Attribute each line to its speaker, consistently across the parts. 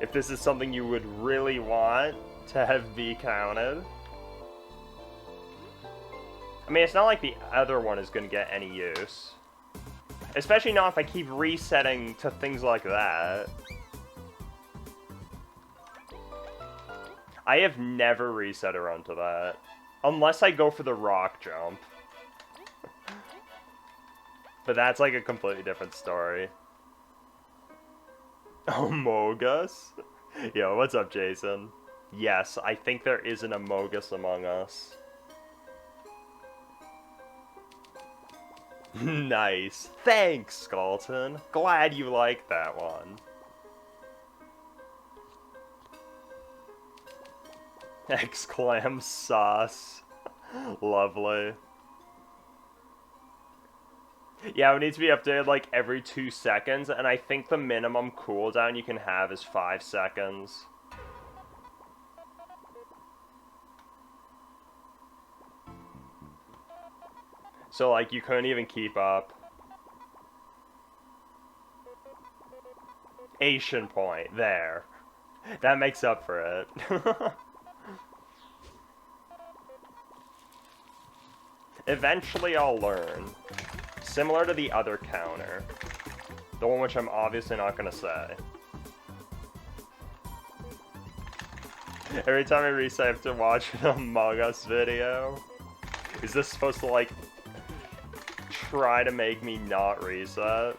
Speaker 1: If this is something you would really want to have be counted. I mean, it's not like the other one is going to get any use. Especially not if I keep resetting to things like that. I have never reset a run to that. Unless I go for the rock jump. But that's like a completely different story. Amogus? Yo, what's up, Jason? Yes, I think there is an Amogus among us. Nice. Thanks, Skalton. Glad you liked that one. Exclam sauce. Lovely. Yeah, it needs to be updated like every 2 seconds, and I think the minimum cooldown you can have is 5 seconds. So, like, you couldn't even keep up. Asian point, there. That makes up for it. Eventually I'll learn. Similar to the other counter. The one which I'm obviously not gonna say. Every time I reset I have to watch an Among Us video. Is this supposed to, like, try to make me not reset?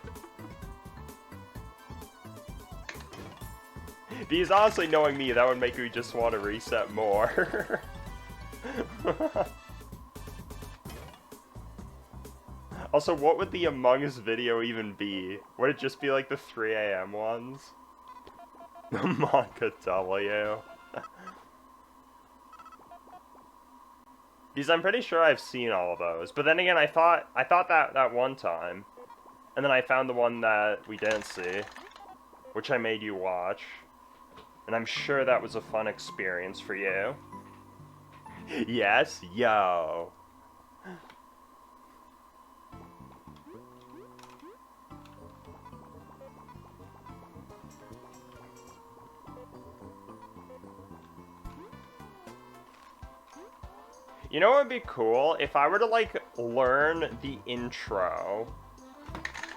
Speaker 1: Because honestly, knowing me, that would make me just want to reset more. Also, what would the Among Us video even be? Would it just be like the 3 AM ones? Monka W. Because I'm pretty sure I've seen all of those. But then again, I thought that one time. And then I found the one that we didn't see. Which I made you watch. And I'm sure that was a fun experience for you. Yes, yo. You know what would be cool? If I were to, like, learn the intro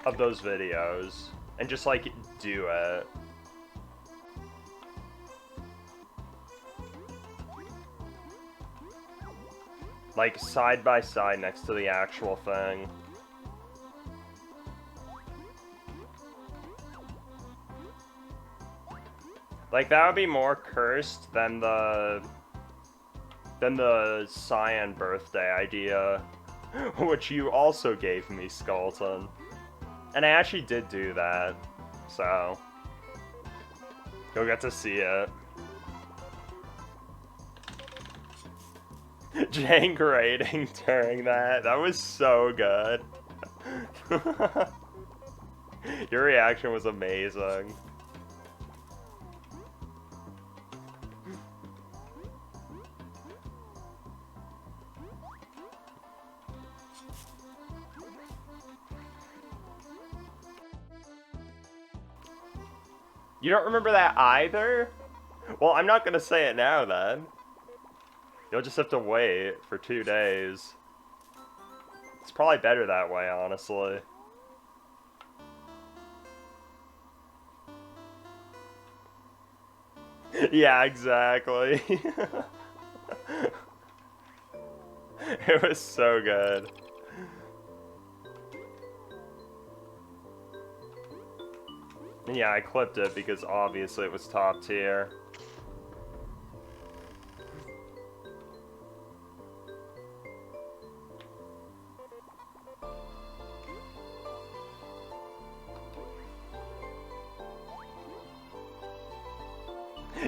Speaker 1: of those videos and just, like, do it. Like, side by side next to the actual thing. Like, that would be more cursed than the Cyan birthday idea, which you also gave me, Skalton. And I actually did do that, so you'll get to see it. Jank rating during that was so good. Your reaction was amazing. You don't remember that either? Well, I'm not gonna say it now then. You'll just have to wait for 2 days. It's probably better that way, honestly. Yeah, exactly. It was so good. And yeah, I clipped it because obviously it was top tier.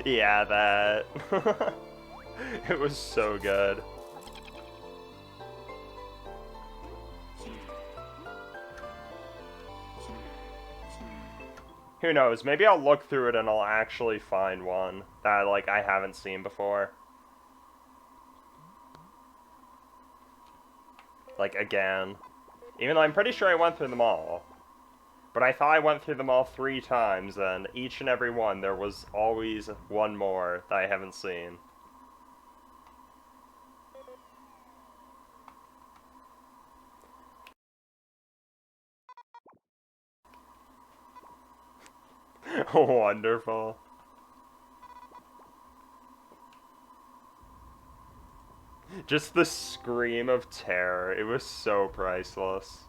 Speaker 1: Yeah, that. It was so good. Who knows, maybe I'll look through it and I'll actually find one that, like, I haven't seen before. Like, again. Even though I'm pretty sure I went through them all. But I thought I went through them all 3 times, and each and every one, there was always one more that I haven't seen. Wonderful. Just the scream of terror, it was so priceless.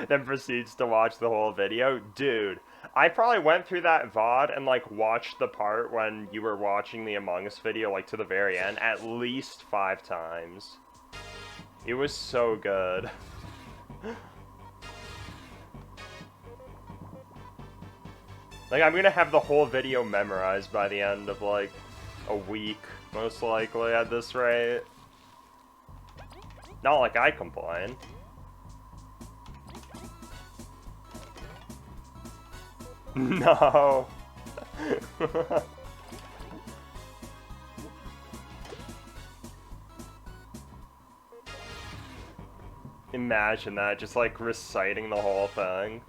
Speaker 1: Then proceeds to watch the whole video. Dude, I probably went through that VOD and, like, watched the part when you were watching the Among Us video, like, to the very end, at least 5 times. It was so good. Like, I'm gonna have the whole video memorized by the end of, like, a week, most likely, at this rate. Not like I complain. No. Imagine that, just like reciting the whole thing.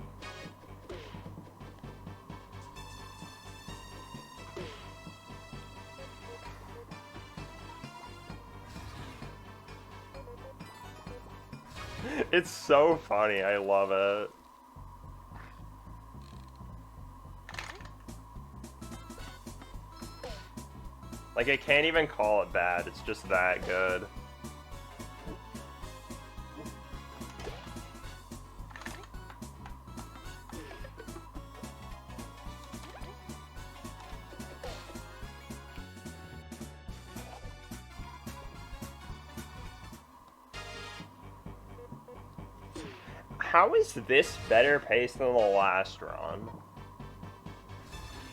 Speaker 1: It's so funny, I love it. Like, I can't even call it bad, it's just that good. How is this better paced than the last run?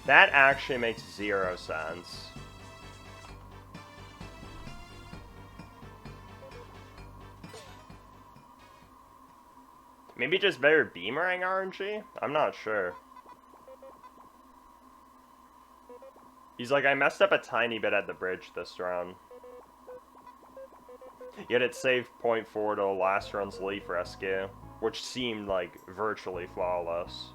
Speaker 1: That actually makes 0 sense. Maybe just better Beamerang RNG? I'm not sure. He's like, I messed up a tiny bit at the bridge this run. Yet it saved 0.4 to last run's Leaf Rescue, which seemed like virtually flawless.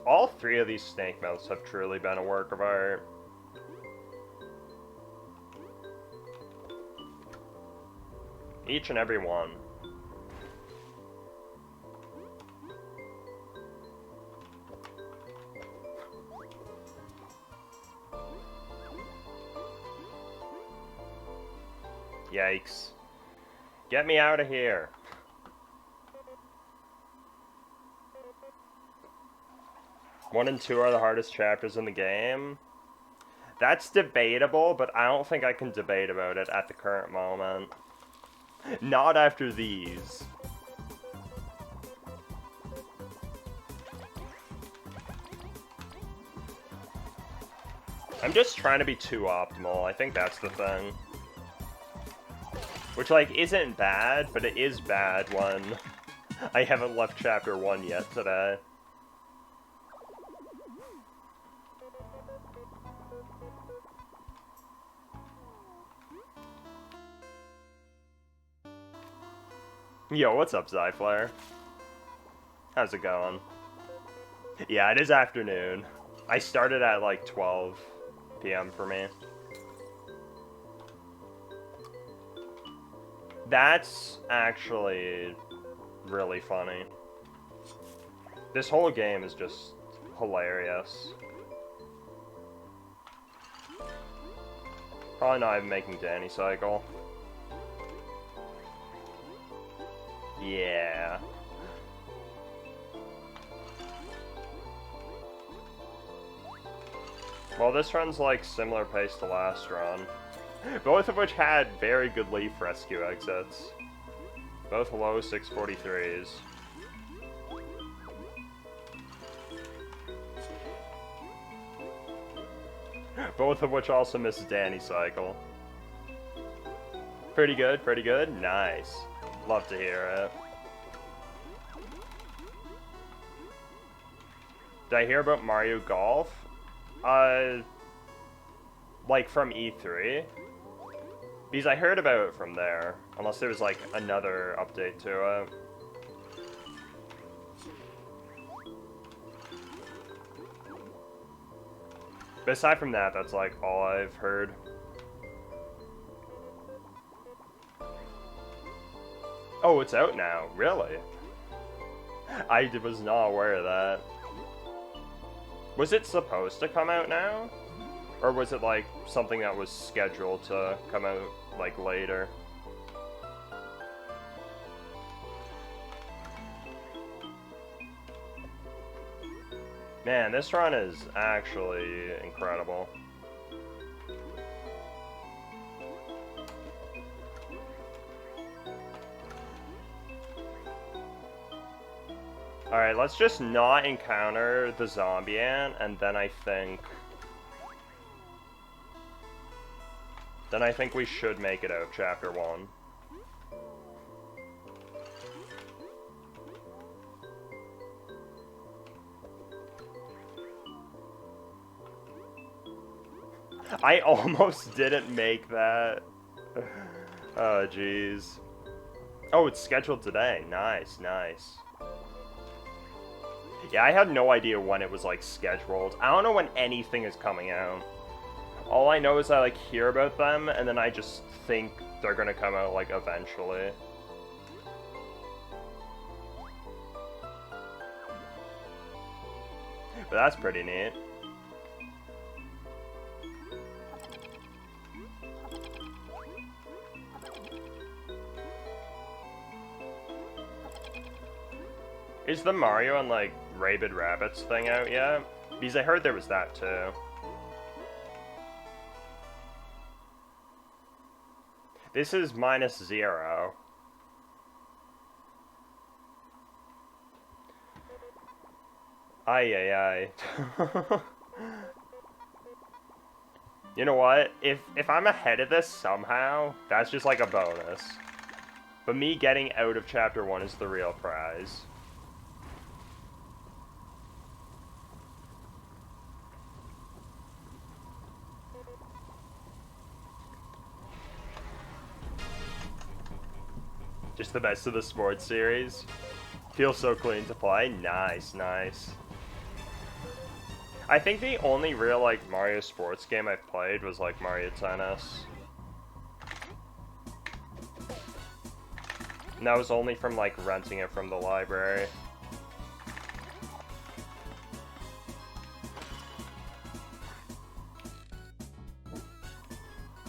Speaker 1: All 3 of these snake mouths have truly been a work of art. Each and every one. Yikes. Get me out of here. One and 2 are the hardest chapters in the game. That's debatable, but I don't think I can debate about it at the current moment. Not after these. I'm just trying to be too optimal. I think that's the thing. Which, like, isn't bad, but it is bad when I haven't left chapter 1 yet today. Yo, what's up, Zyflare? How's it going? Yeah, it is afternoon. I started at like 12 p.m. for me. That's actually really funny. This whole game is just hilarious. Probably not even making Danny cycle. Yeah. Well, this run's like similar pace to last run. Both of which had very good leaf rescue exits. Both low 643s. Both of which also missed Danny cycle. Pretty good, pretty good. Nice. Love to hear it. Did I hear about Mario Golf? Like from E3? Because I heard about it from there. Unless there was like another update to it. But aside from that, that's like all I've heard. Oh, it's out now. Really? I was not aware of that. Was it supposed to come out now? Or was it like something that was scheduled to come out like later? Man, this run is actually incredible. Alright, let's just not encounter the zombie ant, and then I think we should make it out of Chapter 1. I almost didn't make that. Oh, jeez. Oh, it's scheduled today. Nice, nice. Yeah, I had no idea when it was, like, scheduled. I don't know when anything is coming out. All I know is I, like, hear about them, and then I just think they're gonna come out, like, eventually. But that's pretty neat. Is the Mario and, like, Rabid Rabbits thing out yet? Because I heard there was that, too. This is -0. Ay, ay, ay. You know what? If I'm ahead of this somehow, that's just like a bonus. But me getting out of Chapter 1 is the real prize. Just the best of the sports series. Feels so clean to play. Nice, nice. I think the only real, like, Mario sports game I've played was, like, Mario Tennis. And that was only from, like, renting it from the library.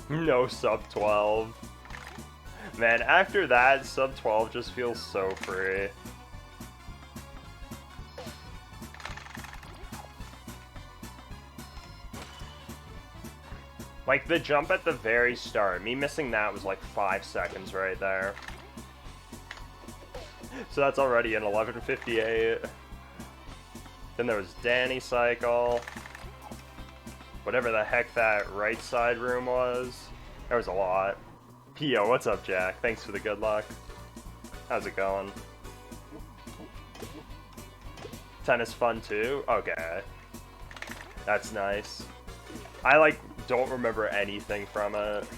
Speaker 1: No sub 12. Man, after that, sub 12 just feels so free. Like, the jump at the very start, me missing that was like 5 seconds right there. So that's already an 11:58. Then there was Danny cycle. Whatever the heck that right side room was. There was a lot. Yo, what's up, Jack? Thanks for the good luck. How's it going? Tennis fun too? Okay. That's nice. I, like, don't remember anything from it.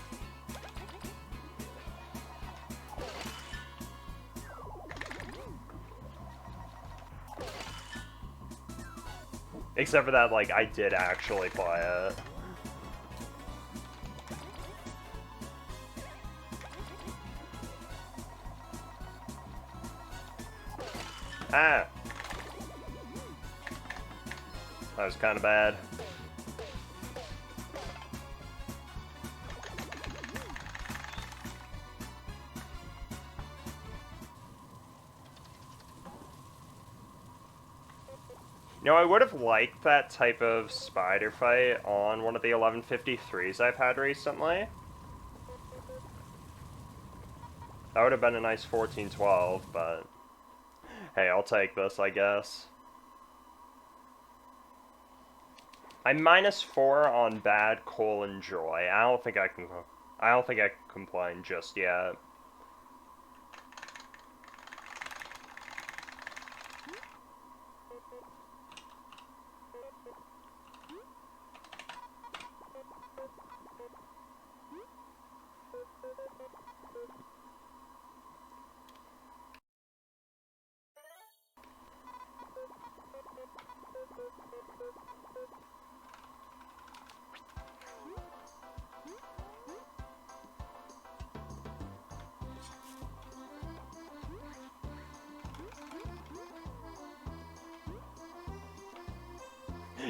Speaker 1: Except for that, like, I did actually play it. Ah! That was kind of bad. You know, I would have liked that type of spider fight on one of the 1153s I've had recently. That would have been a nice 1412, but hey, I'll take this, I guess. I'm -4 on bad, joy. I don't think I can complain just yet.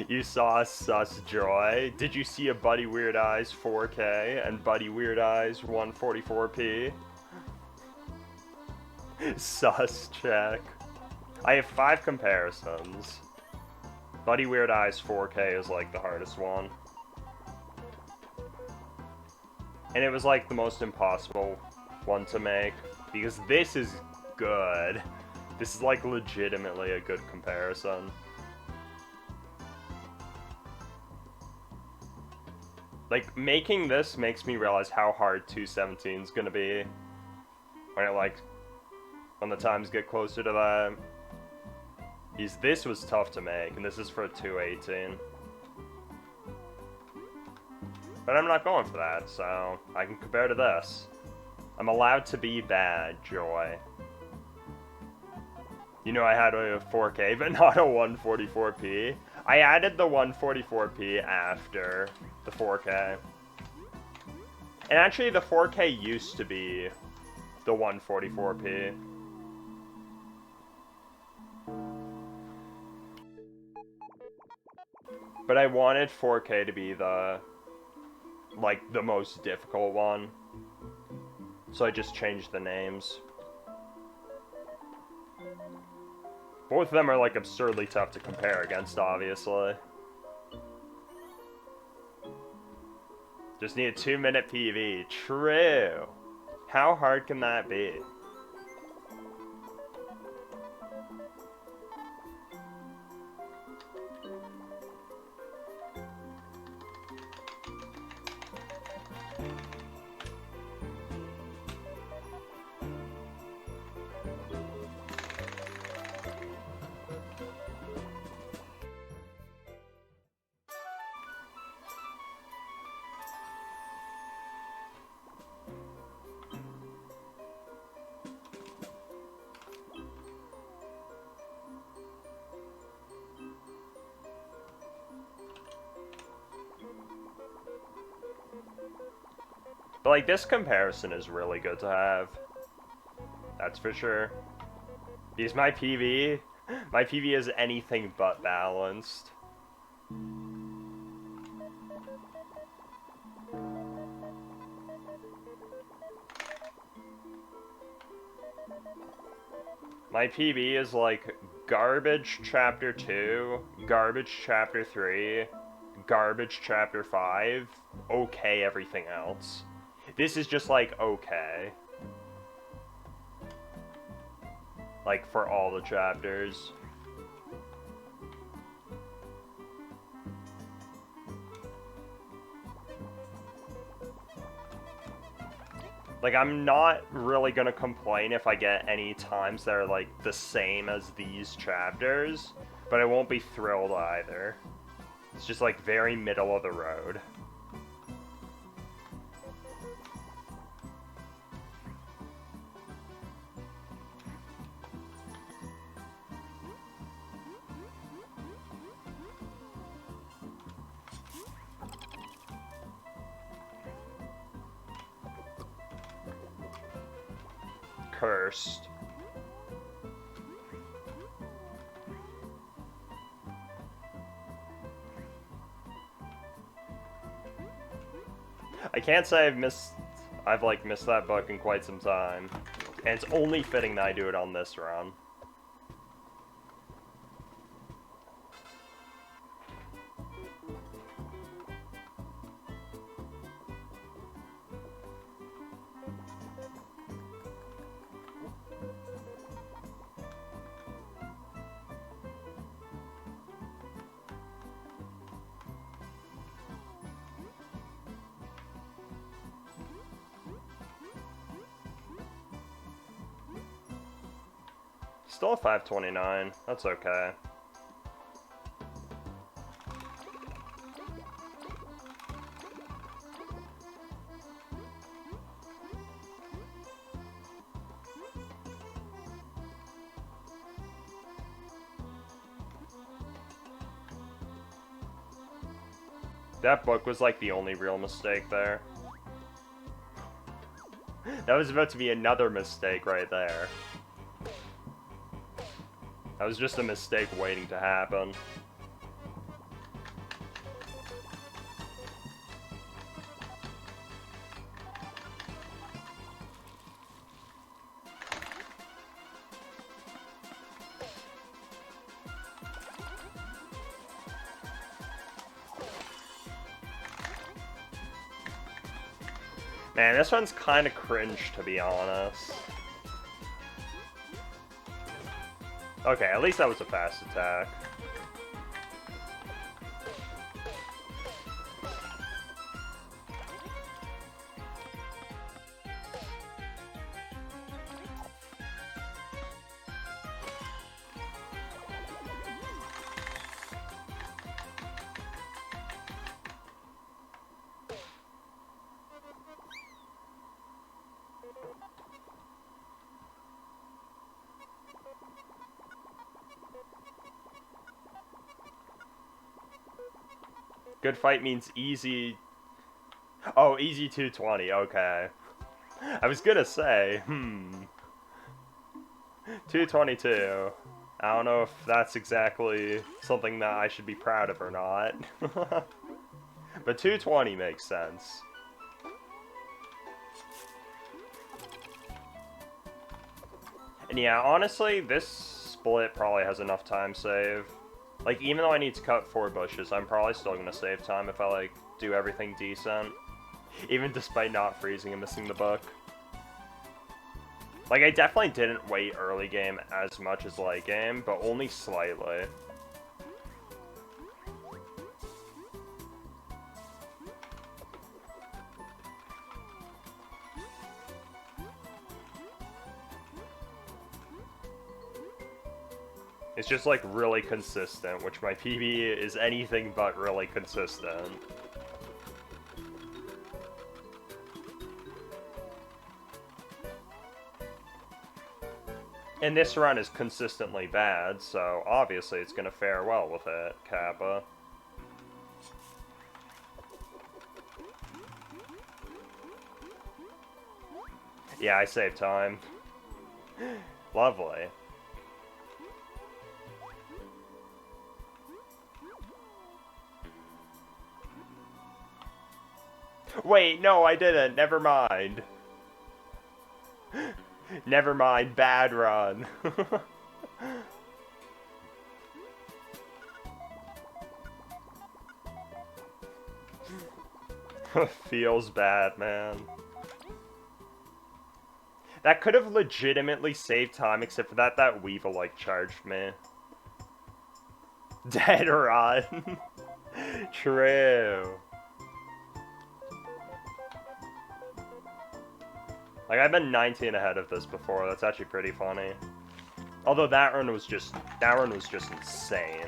Speaker 1: You saw Sus Joy? Did you see a Buddy Weird Eyes 4K and Buddy Weird Eyes 144p? Sus check. I have 5 comparisons. Buddy Weird Eyes 4K is like the hardest one. And it was like the most impossible one to make, because this is good. This is like legitimately a good comparison. Like, making this makes me realize how hard 217 is gonna be when the times get closer to that. This was tough to make, and this is for 218. But I'm not going for that, so I can compare to this. I'm allowed to be bad, Joy. You know I had a 4K, but not a 144p. I added the 144p after the 4K. And actually, the 4K used to be the 144p. But I wanted 4K to be the most difficult one. So I just changed the names. Both of them are like absurdly tough to compare against, obviously. Just need a 2-minute PV. True. How hard can that be? But, like, this comparison is really good to have. That's for sure. Because my PV is anything but balanced. My PV is like garbage chapter 2, garbage chapter 3, garbage chapter 5, okay everything else. This is just like okay. Like for all the chapters. Like, I'm not really gonna complain if I get any times that are, like, the same as these chapters, but I won't be thrilled either. It's just, like, very middle of the road. Cursed. I can't say I've missed that book in quite some time. And it's only fitting that I do it on this run. Still a 529. That's okay. That book was like the only real mistake there. That was about to be another mistake right there. That was just a mistake waiting to happen. Man, this one's kind of cringe, to be honest. Okay, at least that was a fast attack. Good fight means easy... Oh, easy 220, okay. I was gonna say, 222. I don't know if that's exactly something that I should be proud of or not. But 220 makes sense. And yeah, honestly, this split probably has enough time save. Like, even though I need to cut 4 bushes, I'm probably still gonna save time if I, like, do everything decent. Even despite not freezing and missing the book. Like, I definitely didn't wait early game as much as late game, but only slightly. It's just, like, really consistent, which my PB is anything but really consistent. And this run is consistently bad, so obviously it's gonna fare well with it, Kappa. Yeah, I saved time. Lovely. Wait, no, I didn't. Never mind. Never mind. Bad run. Feels bad, man. That could have legitimately saved time, except for that Weevil, like, charged me. Dead run. True. Like, I've been 19 ahead of this before. That's actually pretty funny. Although that run was just insane.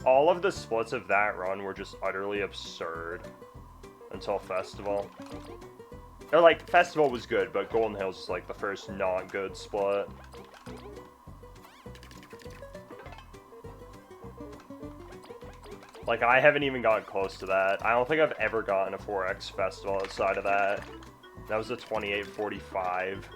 Speaker 1: All of the splits of that run were just utterly absurd. Until Festival. Or, like, Festival was good, but Golden Hills was, like, the first not good split. Like, I haven't even gotten close to that. I don't think I've ever gotten a 4x Festival outside of that. That was a 2845.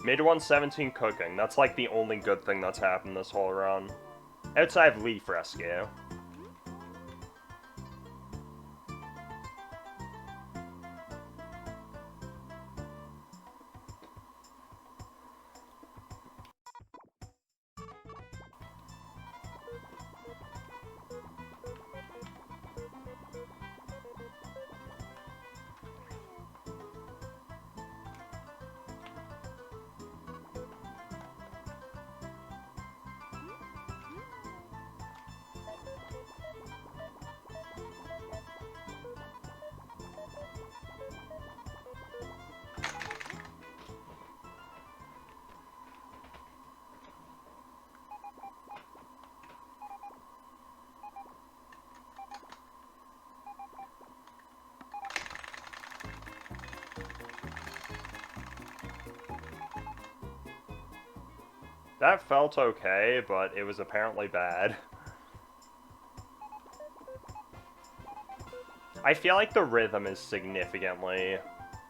Speaker 1: Mid 117 cooking. That's like the only good thing that's happened this whole run. Outside of Leaf Rescue. That felt okay, but it was apparently bad. I feel like the rhythm is significantly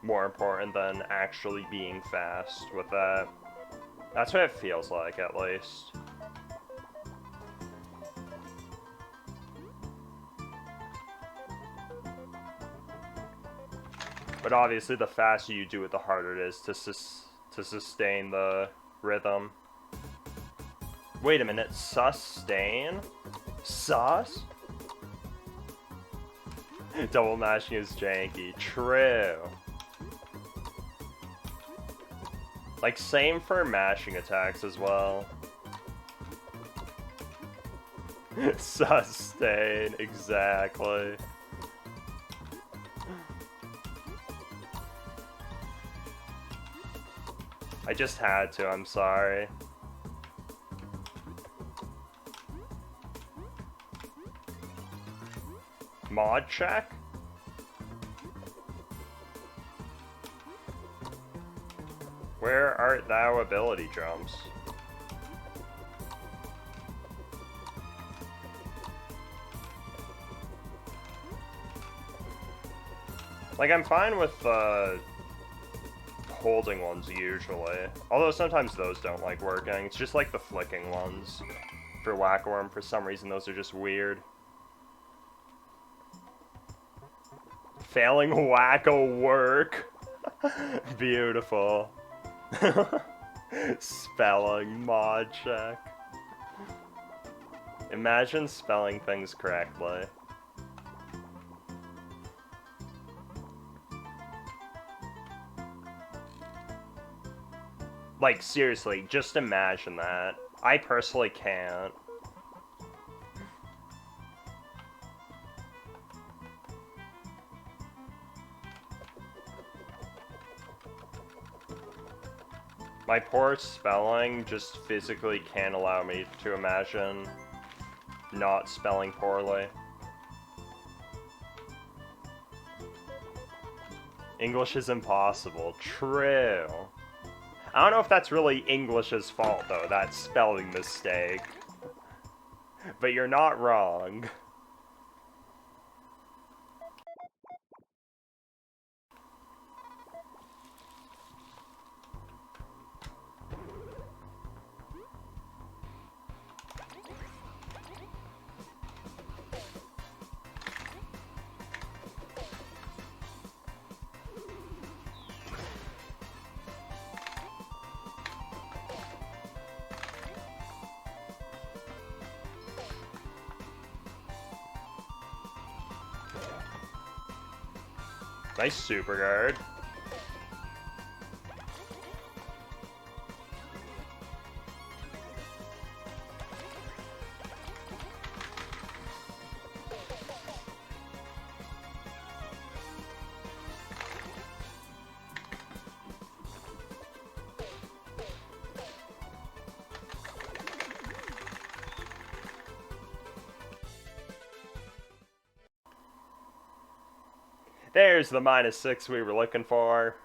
Speaker 1: more important than actually being fast with that. That's what it feels like, at least. But obviously, the faster you do it, the harder it is to sustain the rhythm. Wait a minute, sustain? Sus? Double mashing is janky. True. Like, same for mashing attacks as well. Sustain, exactly. I just had to, I'm sorry. Mod check? Where art thou ability jumps? Like, I'm fine with, holding ones usually. Although sometimes those don't like working. It's just like the flicking ones. For Whack-A-Worm, for some reason, those are just weird. Failing Whack-A-Work. Beautiful. Spelling mod check. Imagine spelling things correctly. Like, seriously, just imagine that. I personally can't. My poor spelling just physically can't allow me to imagine not spelling poorly. English is impossible. True. I don't know if that's really English's fault, though, that spelling mistake. But you're not wrong. Nice super guard. There's the -6 we were looking for.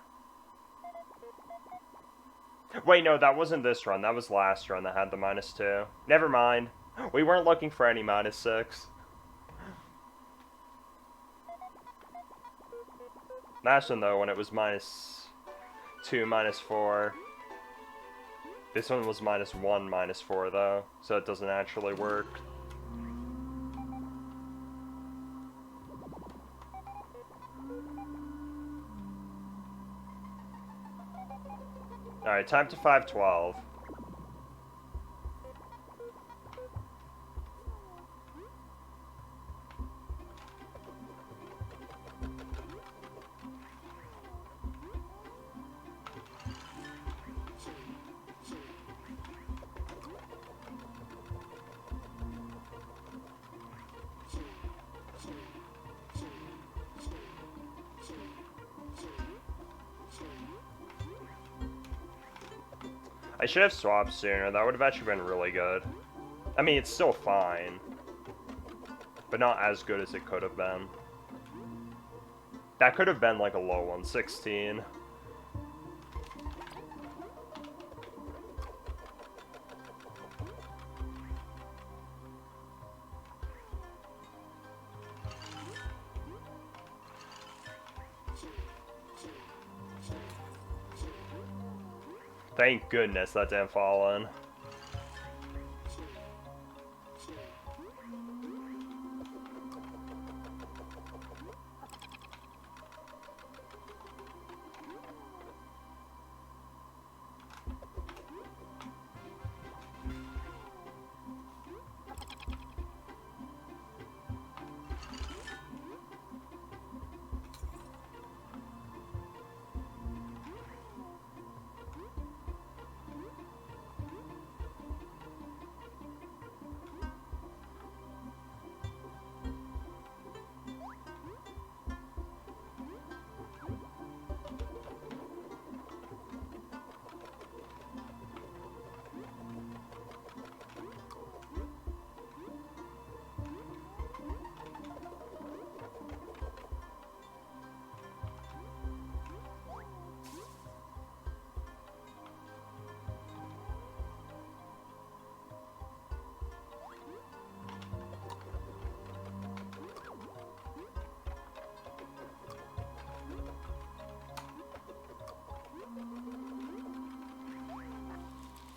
Speaker 1: Wait, no, that wasn't this run. That was last run that had the -2. Never mind. We weren't looking for any -6. Imagine, though, when it was -2, -4. This one was -1, -4, though, so it doesn't actually work. Alright, time to 512. I should have swapped sooner. That would have actually been really good. I mean, it's still fine, but not as good as it could have been. That could have been like a low 116. Thank goodness that didn't fall in.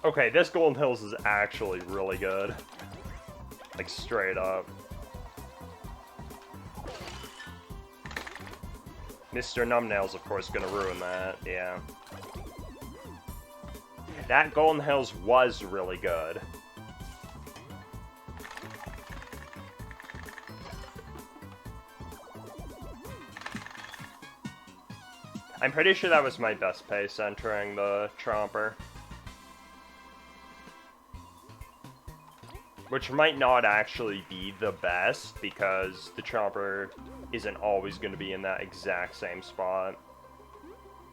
Speaker 1: Okay, this Golden Hills is actually really good. Like, straight up. Mr. Numbnail's, of course, gonna ruin that, yeah. That Golden Hills was really good. I'm pretty sure that was my best pace entering the Tromper. Which might not actually be the best, because the Tromper isn't always going to be in that exact same spot.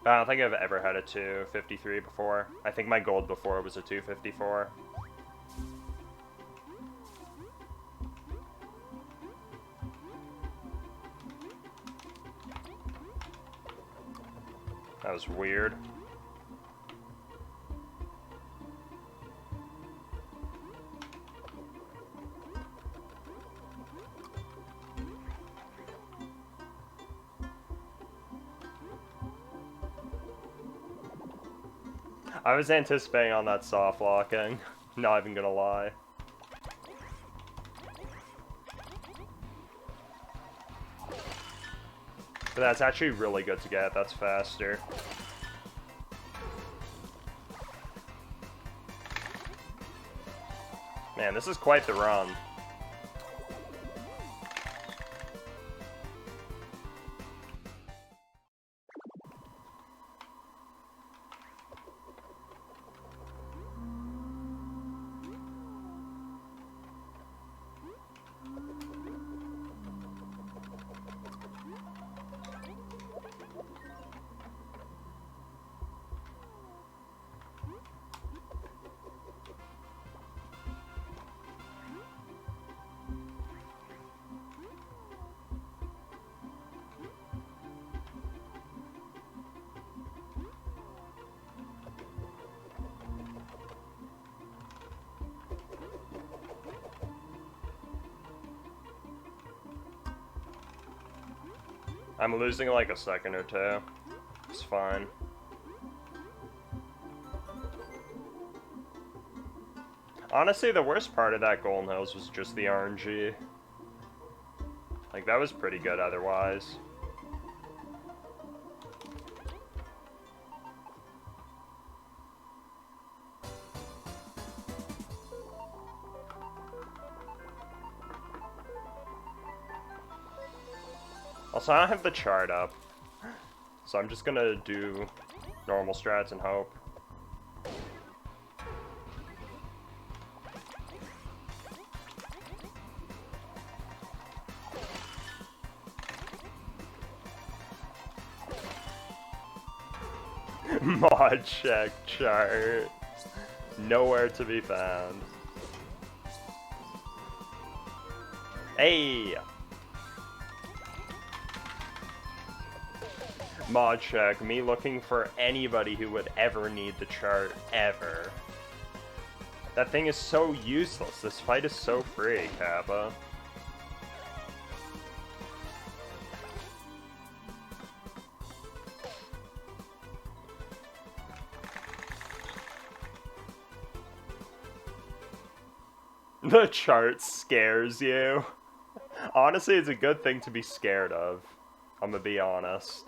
Speaker 1: I don't think I've ever had a 253 before. I think my gold before was a 254. That was weird. I was anticipating on that soft locking, not even gonna lie. But that's actually really good to get, that's faster. Man, this is quite the run. I'm losing like a second or two. It's fine. Honestly, the worst part of that Golden Hills was just the RNG. Like, that was pretty good otherwise. Also, I don't have the chart up, so I'm just gonna do normal strats and hope. Mod check chart. Nowhere to be found. Hey! Mod check, me looking for anybody who would ever need the chart, ever. That thing is so useless. This fight is so free, Kappa. The chart scares you. Honestly, it's a good thing to be scared of. I'm gonna be honest.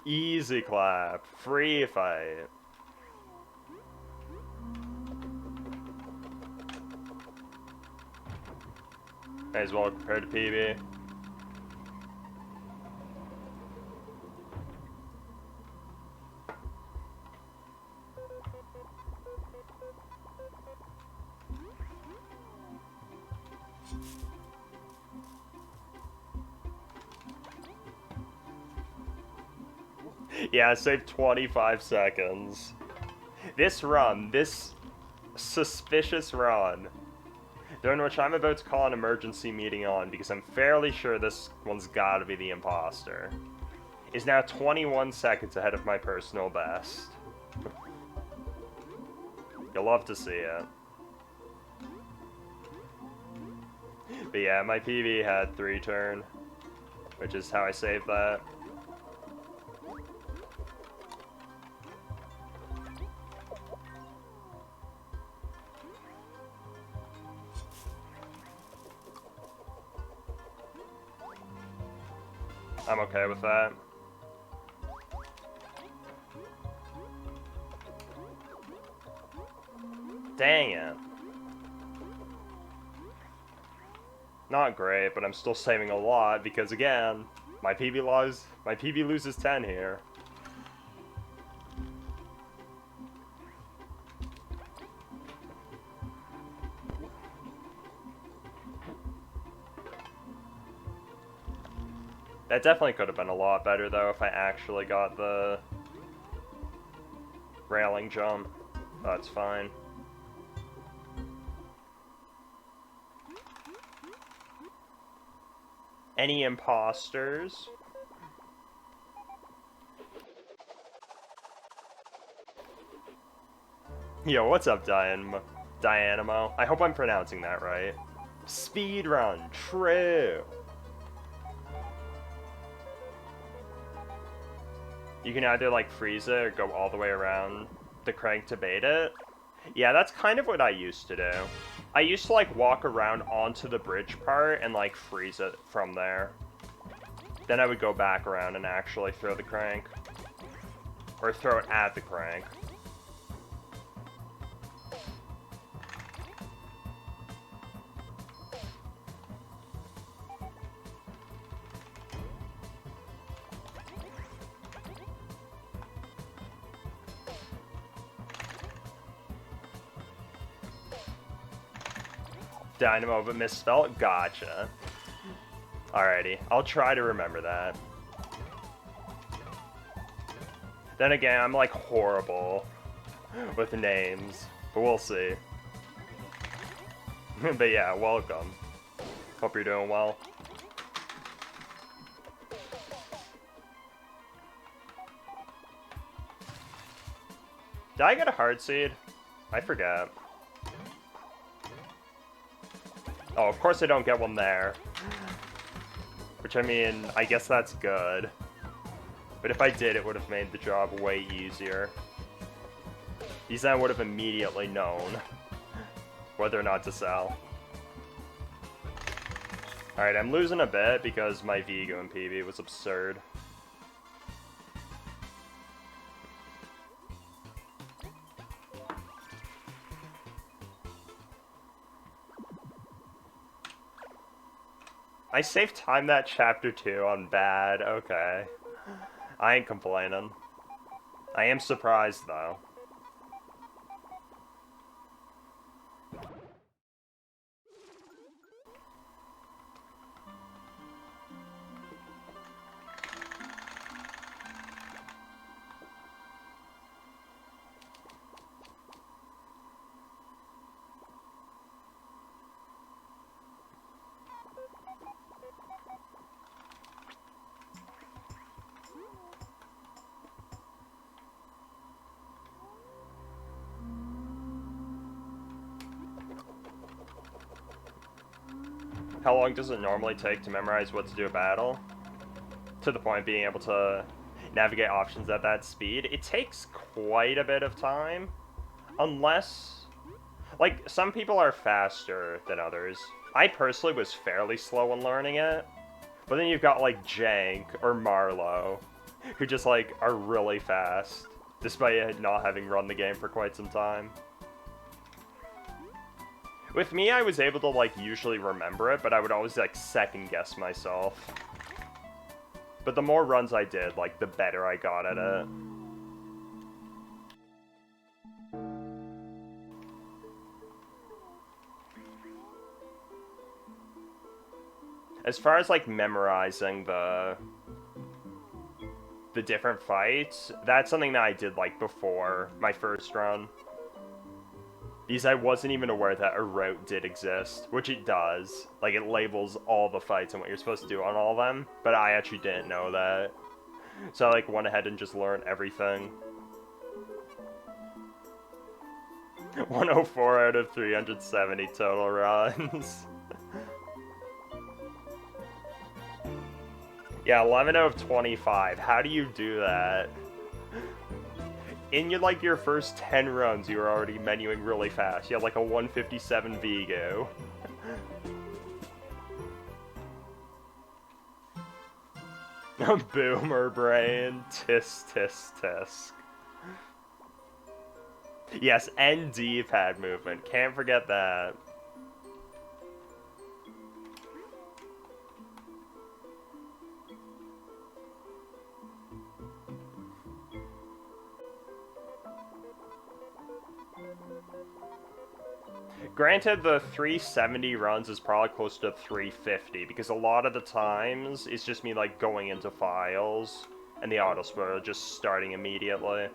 Speaker 1: Easy clap. Free fight. May as well compare to PB. Yeah, I saved 25 seconds. This run, this suspicious run, during which I'm about to call an emergency meeting on because I'm fairly sure this one's gotta be the imposter, is now 21 seconds ahead of my personal best. You'll love to see it. But yeah, my PB had 3 turn, which is how I saved that. I'm okay with that. Dang it. Not great, but I'm still saving a lot because again, my PB loses 10 here. That definitely could have been a lot better, though, if I actually got the railing jump. That's fine. Any imposters? Yo, what's up, Dianamo? I hope I'm pronouncing that right. Speedrun, true! You can either, like, freeze it or go all the way around the crank to bait it. Yeah, that's kind of what I used to do. I used to, like, walk around onto the bridge part and, like, freeze it from there. Then I would go back around and actually throw the crank. Or throw it at the crank. Dynamo, but misspelled? Gotcha. Alrighty, I'll try to remember that. Then again, I'm like horrible with names, but we'll see. But yeah, welcome. Hope you're doing well. Did I get a hard seed? I forgot. Oh, of course I don't get one there. Which, I mean, I guess that's good. But if I did, it would have made the job way easier. Because I would have immediately known whether or not to sell. Alright, I'm losing a bit because my Vigo and PB was absurd. I saved time that chapter 2 on bad, okay. I ain't complaining. I am surprised, though. How long does it normally take to memorize what to do a battle? To the point of being able to navigate options at that speed. It takes quite a bit of time. Unless Like, some people are faster than others. I personally was fairly slow in learning it. But then you've got, like, Jank or Marlowe, who just, like, are really fast, despite not having run the game for quite some time. With me, I was able to, like, usually remember it, but I would always, like, second-guess myself. But the more runs I did, like, the better I got at it. As far as, like, memorizing the different fights, that's something that I did, like, before my first run. Because I wasn't even aware that a route did exist, which it does. Like, it labels all the fights and what you're supposed to do on all of them, but I actually didn't know that. So I, like, went ahead and just learned everything. 104 out of 370 total runs. Yeah, 11 out of 25. How do you do that? In your, like, your first 10 runs, you were already menuing really fast. You had, like, a 157 Vigo. Boomer brain. Tisk, tisk, tisk. Yes, and D-pad movement. Can't forget that. Granted, the 370 runs is probably close to 350, because a lot of the times, it's just me, like, going into files, and the auto-spoiler just starting immediately.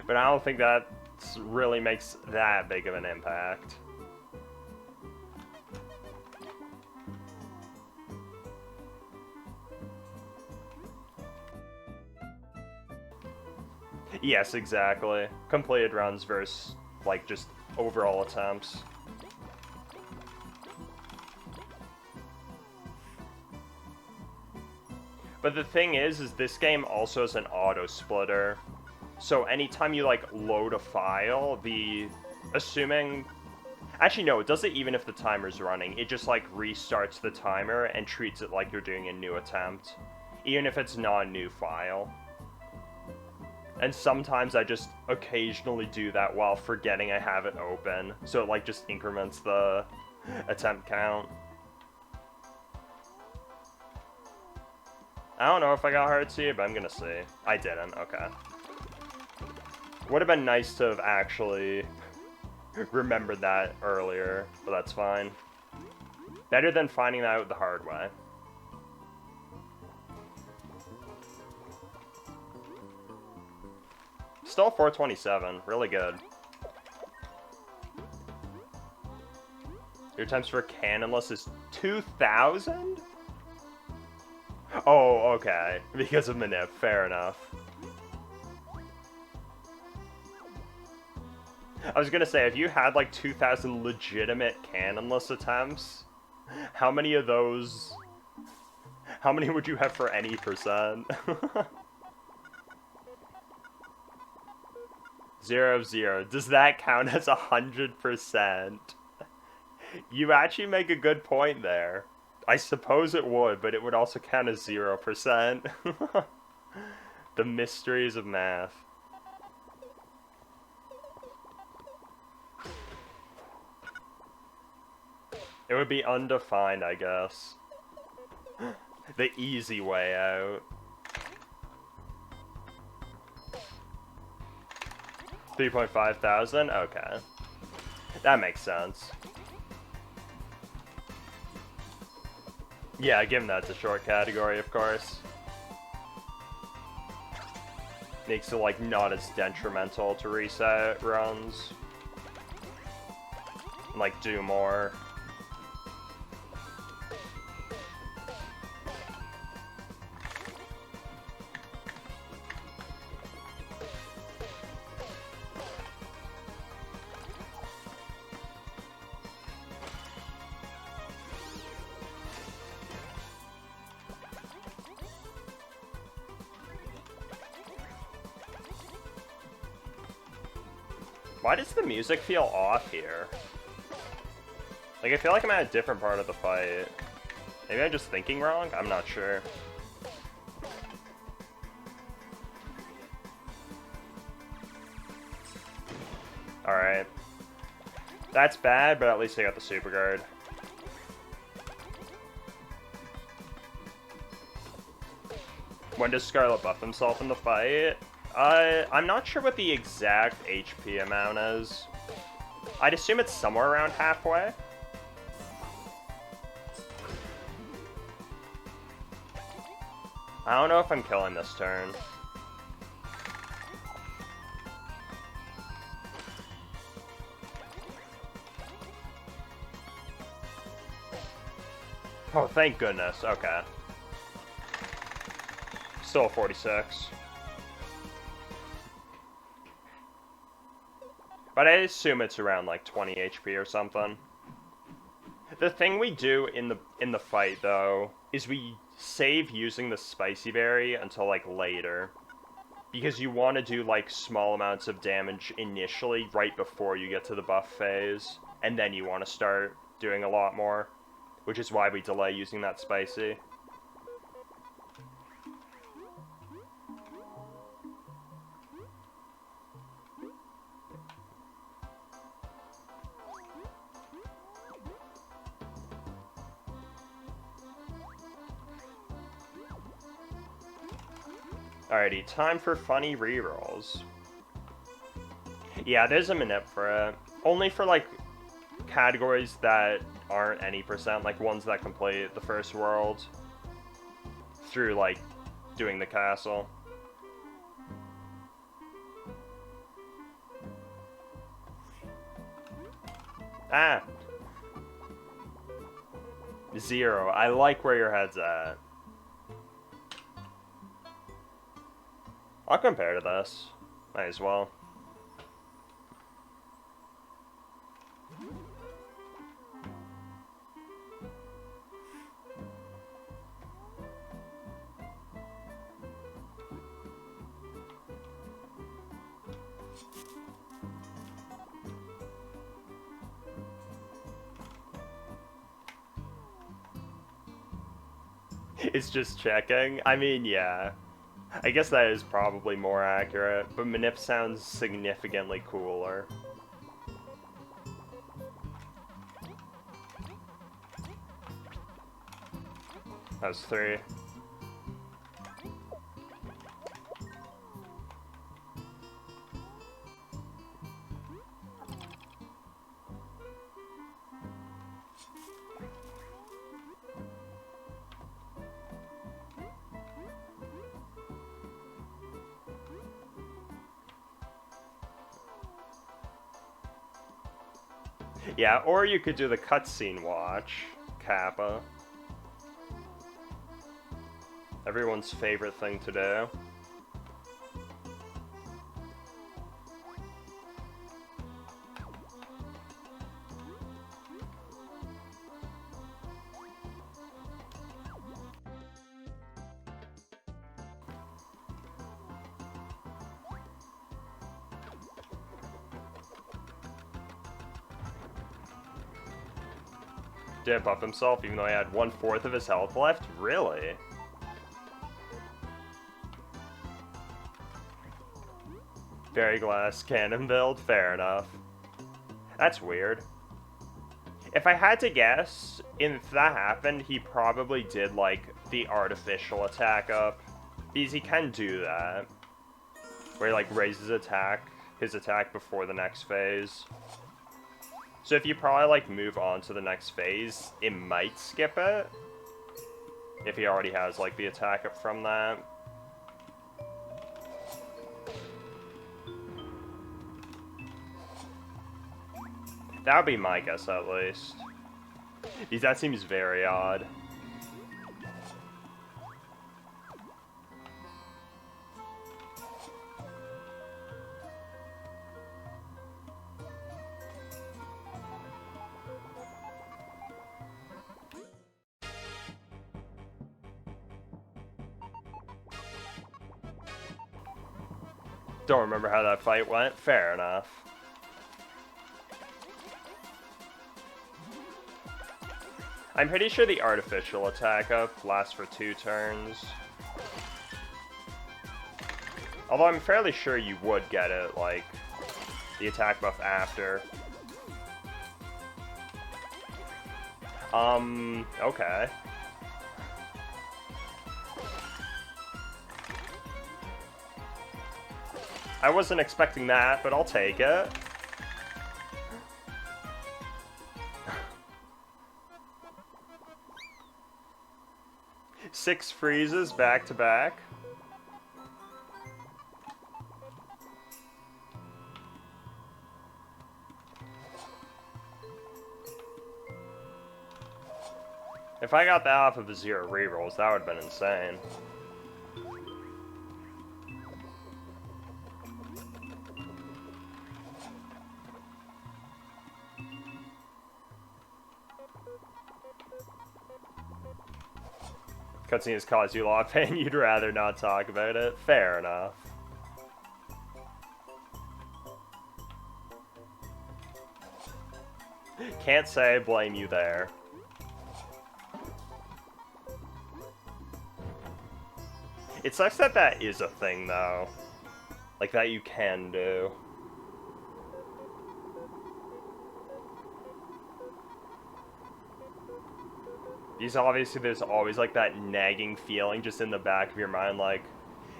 Speaker 1: But I don't think that really makes that big of an impact. Yes, exactly. Completed runs versus, like, just overall attempts. But the thing is this game also is an auto-splitter. So anytime you, like, load a file, assuming... Actually, no, it does it even if the timer's running. It just, like, restarts the timer and treats it like you're doing a new attempt. Even if it's not a new file. And sometimes I just occasionally do that while forgetting I have it open. So it, like, just increments the attempt count. I don't know if I got Heartseed, but I'm gonna see. I didn't, okay. Would have been nice to have actually remembered that earlier, but that's fine. Better than finding that out the hard way. Still 427, really good. Your attempts for Canonless is 2,000? Oh, okay. Because of Manip, fair enough. I was gonna say, if you had like 2,000 legitimate Canonless attempts, how many of those... How many would you have for any percent? 0 of 0. Does that count as 100%? You actually make a good point there. I suppose it would, but it would also count as 0%. The mysteries of math. It would be undefined, I guess. The easy way out. 3.5 thousand? Okay. That makes sense. Yeah, given that's a short category, of course. Makes it, like, not as detrimental to reset runs. Like, do more. Why does the music feel off here? Like, I feel like I'm at a different part of the fight. Maybe I'm just thinking wrong? I'm not sure. Alright. That's bad, but at least I got the super guard. When does Scarlet buff himself in the fight? I'm not sure what the exact HP amount is. I'd assume it's somewhere around halfway. I don't know if I'm killing this turn. Oh, thank goodness. Okay. Still 46. But I assume it's around like 20 HP or something. The thing we do in the fight though is we save using the spicy berry until like later. Because you want to do like small amounts of damage initially right before you get to the buff phase, and then you want to start doing a lot more, which is why we delay using that spicy. Alrighty, time for funny rerolls. Yeah, there's a manip for it. Only for, like, categories that aren't any percent, like ones that complete the first world through, like, doing the castle. Ah! 0. I like where your head's at. I'll compare to this. Might as well. It's just checking. I mean, yeah. I guess that is probably more accurate, but Manip sounds significantly cooler. That was 3. Yeah, or you could do the cutscene watch, Kappa. Everyone's favorite thing to do. Did buff himself even though he had 1/4 of his health left? Really? Fairy glass cannon build? Fair enough. That's weird. If I had to guess, if that happened, he probably did, like, the artificial attack up. Because he can do that. Where he, like, raises his attack before the next phase. So if you probably, like, move on to the next phase, it might skip it. If he already has, like, the attack up from that. That would be my guess, at least. Because that seems very odd. Don't remember how that fight went. Fair enough. I'm pretty sure the artificial attack up lasts for 2 turns. Although I'm fairly sure you would get it, like, the attack buff after. Okay. I wasn't expecting that, but I'll take it. Six freezes back to back. If I got that off of the 0 rerolls, that would have been insane. Cutscenes cause you a lot of pain, you'd rather not talk about it. Fair enough. Can't say I blame you there. It sucks that that is a thing, though. Like, that you can do. Because obviously there's always, like, that nagging feeling just in the back of your mind, like,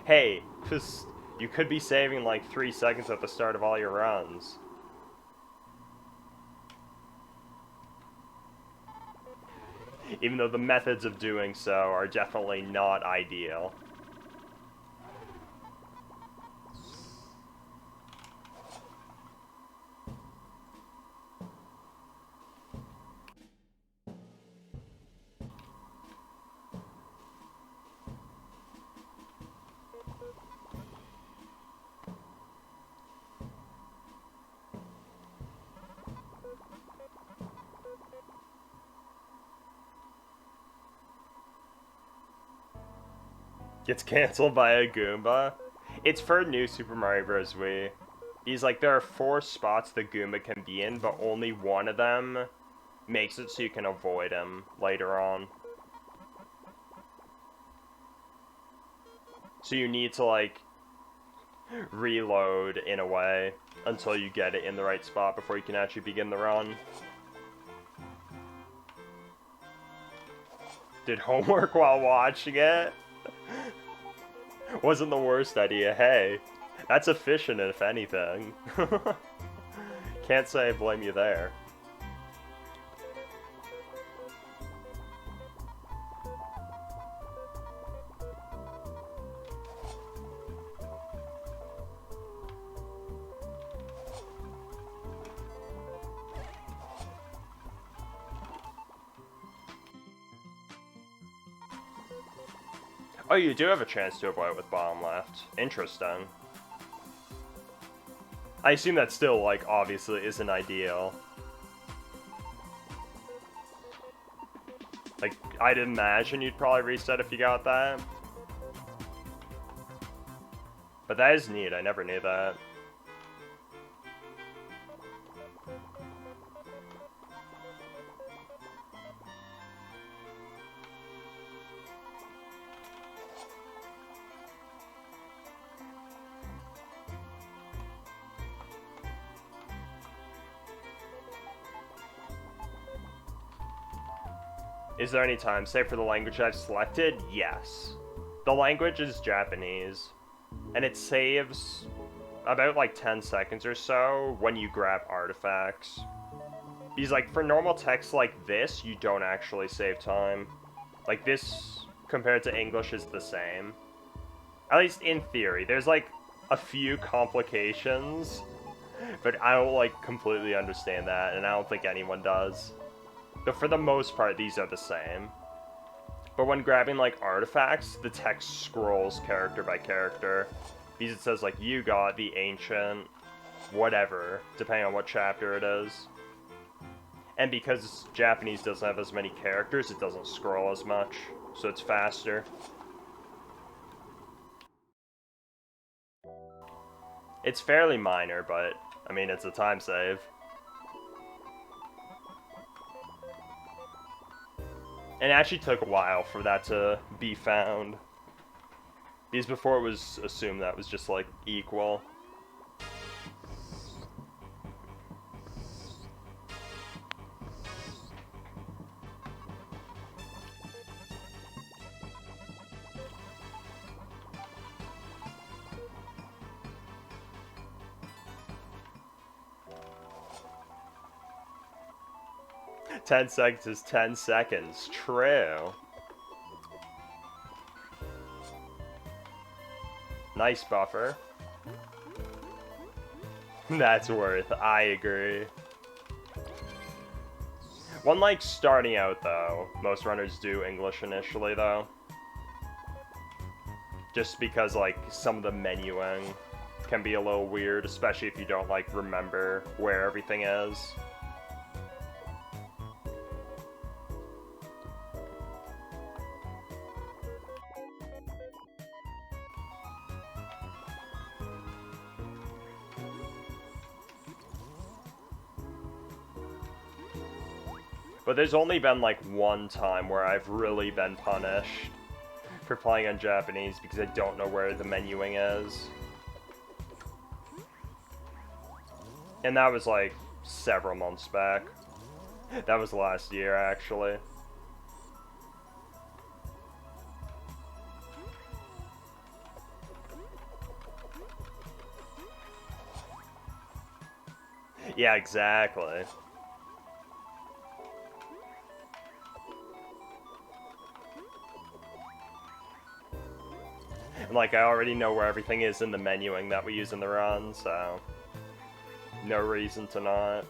Speaker 1: hey, just, you could be saving, like, 3 seconds at the start of all your runs. Even though the methods of doing so are definitely not ideal. Gets cancelled by a Goomba. It's for New Super Mario Bros. Wii. He's like, there are 4 spots the Goomba can be in, but only one of them makes it so you can avoid him later on. So you need to, like, reload in a way until you get it in the right spot before you can actually begin the run. Did homework while watching it? Wasn't the worst idea. Hey, that's efficient if anything. Can't say I blame you there. Oh, you do have a chance to avoid it with bomb left. Interesting. I assume that still, like, obviously isn't ideal. Like, I'd imagine you'd probably reset if you got that. But that is neat, I never knew that. Is there any time save for the language I've selected? Yes. The language is Japanese, and it saves about like 10 seconds or so when you grab artifacts. Because like for normal text like this, you don't actually save time. Like this compared to English is the same. At least in theory. There's like a few complications, but I don't like completely understand that, and I don't think anyone does. But for the most part, these are the same. But when grabbing, like, artifacts, the text scrolls character by character. Because it says, like, you got the ancient whatever, depending on what chapter it is. And because Japanese doesn't have as many characters, it doesn't scroll as much. So it's faster. It's fairly minor, but, I mean, it's a time save. And it actually took a while for that to be found. Because before it was assumed that was just, like, equal. "10 seconds is 10 seconds." True. Nice buffer. That's worth. I agree. One, like, starting out, though. Most runners do English initially, though. Just because, like, some of the menuing can be a little weird, especially if you don't, like, remember where everything is. But there's only been, like, one time where I've really been punished for playing on Japanese because I don't know where the menuing is. And that was, like, several months back. That was last year, actually. Yeah, exactly. And, like, I already know where everything is in the menuing that we use in the run, so no reason to not.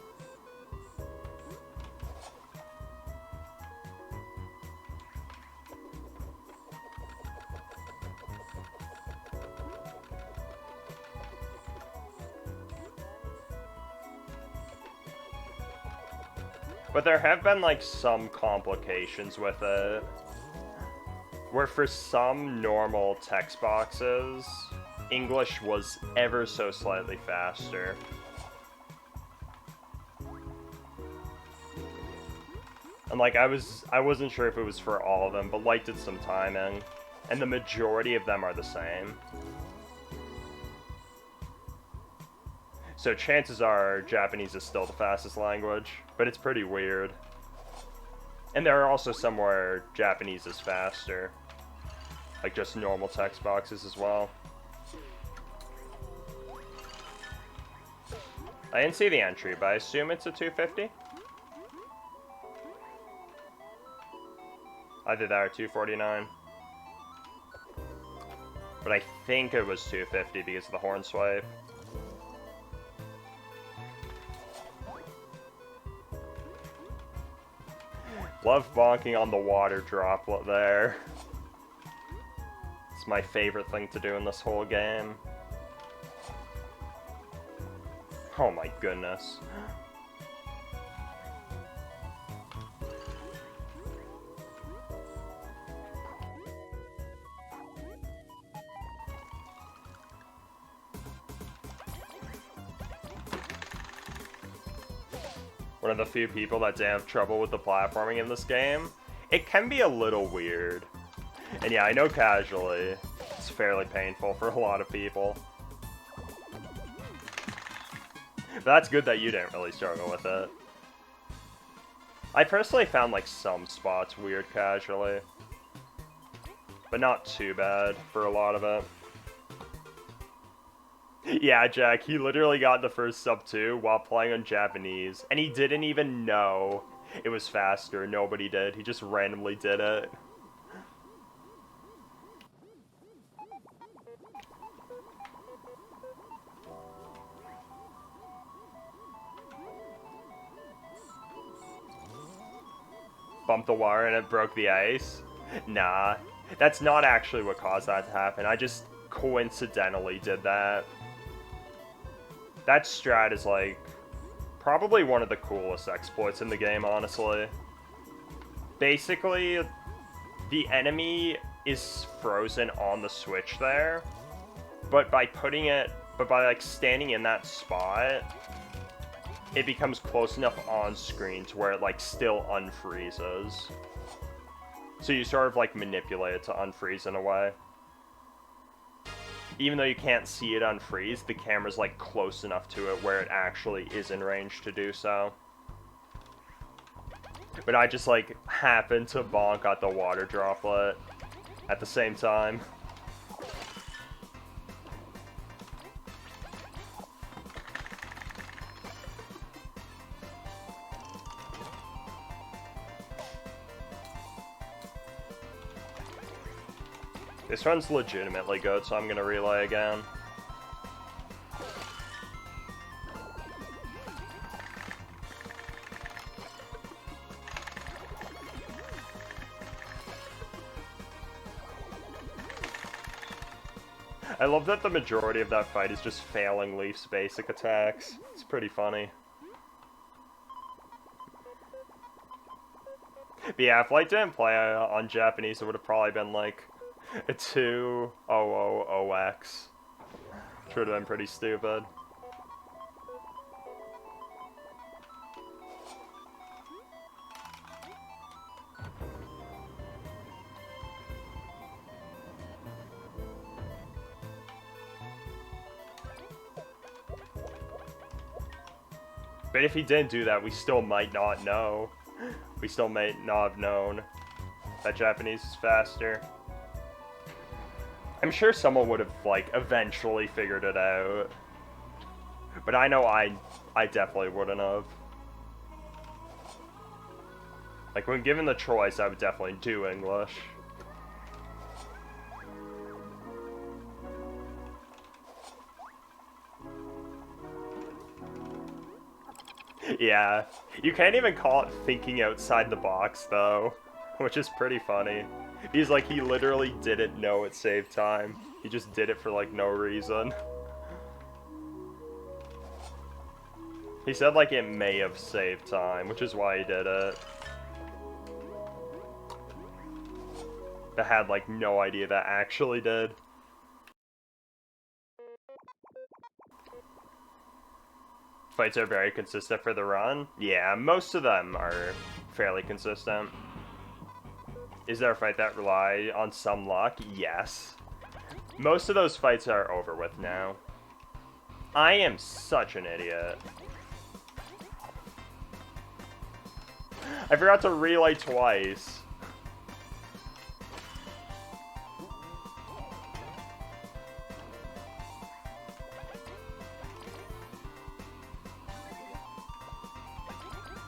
Speaker 1: But there have been, like, some complications with it, where for some normal text boxes, English was ever so slightly faster. And, like, I wasn't sure if it was for all of them, but Light did some timing, and the majority of them are the same. So chances are Japanese is still the fastest language, but it's pretty weird. And there are also some where Japanese is faster. Like just normal text boxes as well. I didn't see the entry, but I assume it's a 250? Either that or 249. But I think it was 250 because of the horn swipe. Love bonking on the water droplet there. It's my favorite thing to do in this whole game. Oh my goodness. One of the few people that didn't have trouble with the platforming in this game. It can be a little weird. And yeah, I know casually, it's fairly painful for a lot of people. But that's good that you didn't really struggle with it. I personally found like some spots weird casually. But not too bad for a lot of it. Yeah, Jack, he literally got the first sub 2 while playing on Japanese, and he didn't even know it was faster. Nobody did. He just randomly did it. Bumped the wire and it broke the ice? Nah, that's not actually what caused that to happen. I just coincidentally did that. That strat is, like, probably one of the coolest exploits in the game, honestly. Basically, the enemy is frozen on the switch there, but by like, standing in that spot, it becomes close enough on screen to where it, like, still unfreezes. So you sort of like manipulate it to unfreeze in a way. Even though you can't see it unfreeze, the camera's like close enough to it where it actually is in range to do so. But I just like happened to bonk at the water droplet at the same time. This run's legitimately good, so I'm gonna relay again. I love that the majority of that fight is just failing Leaf's basic attacks. It's pretty funny. But yeah, if Light didn't play on Japanese, it would have probably been like a 2-0-0-0X. Which would have been pretty stupid. But if he didn't do that, we still might not know. We still might not have known that Japanese is faster. I'm sure someone would have, like, eventually figured it out. But I know I definitely wouldn't have. Like, when given the choice, I would definitely do English. Yeah, you can't even call it thinking outside the box, though, which is pretty funny. He's like, he literally didn't know it saved time. He just did it for, like, no reason. He said, like, it may have saved time, which is why he did it. But had, like, no idea that actually did. Fights are very consistent for the run. Yeah, most of them are fairly consistent. Is there a fight that rely on some luck? Yes. Most of those fights are over with now. I am such an idiot. I forgot to relay twice.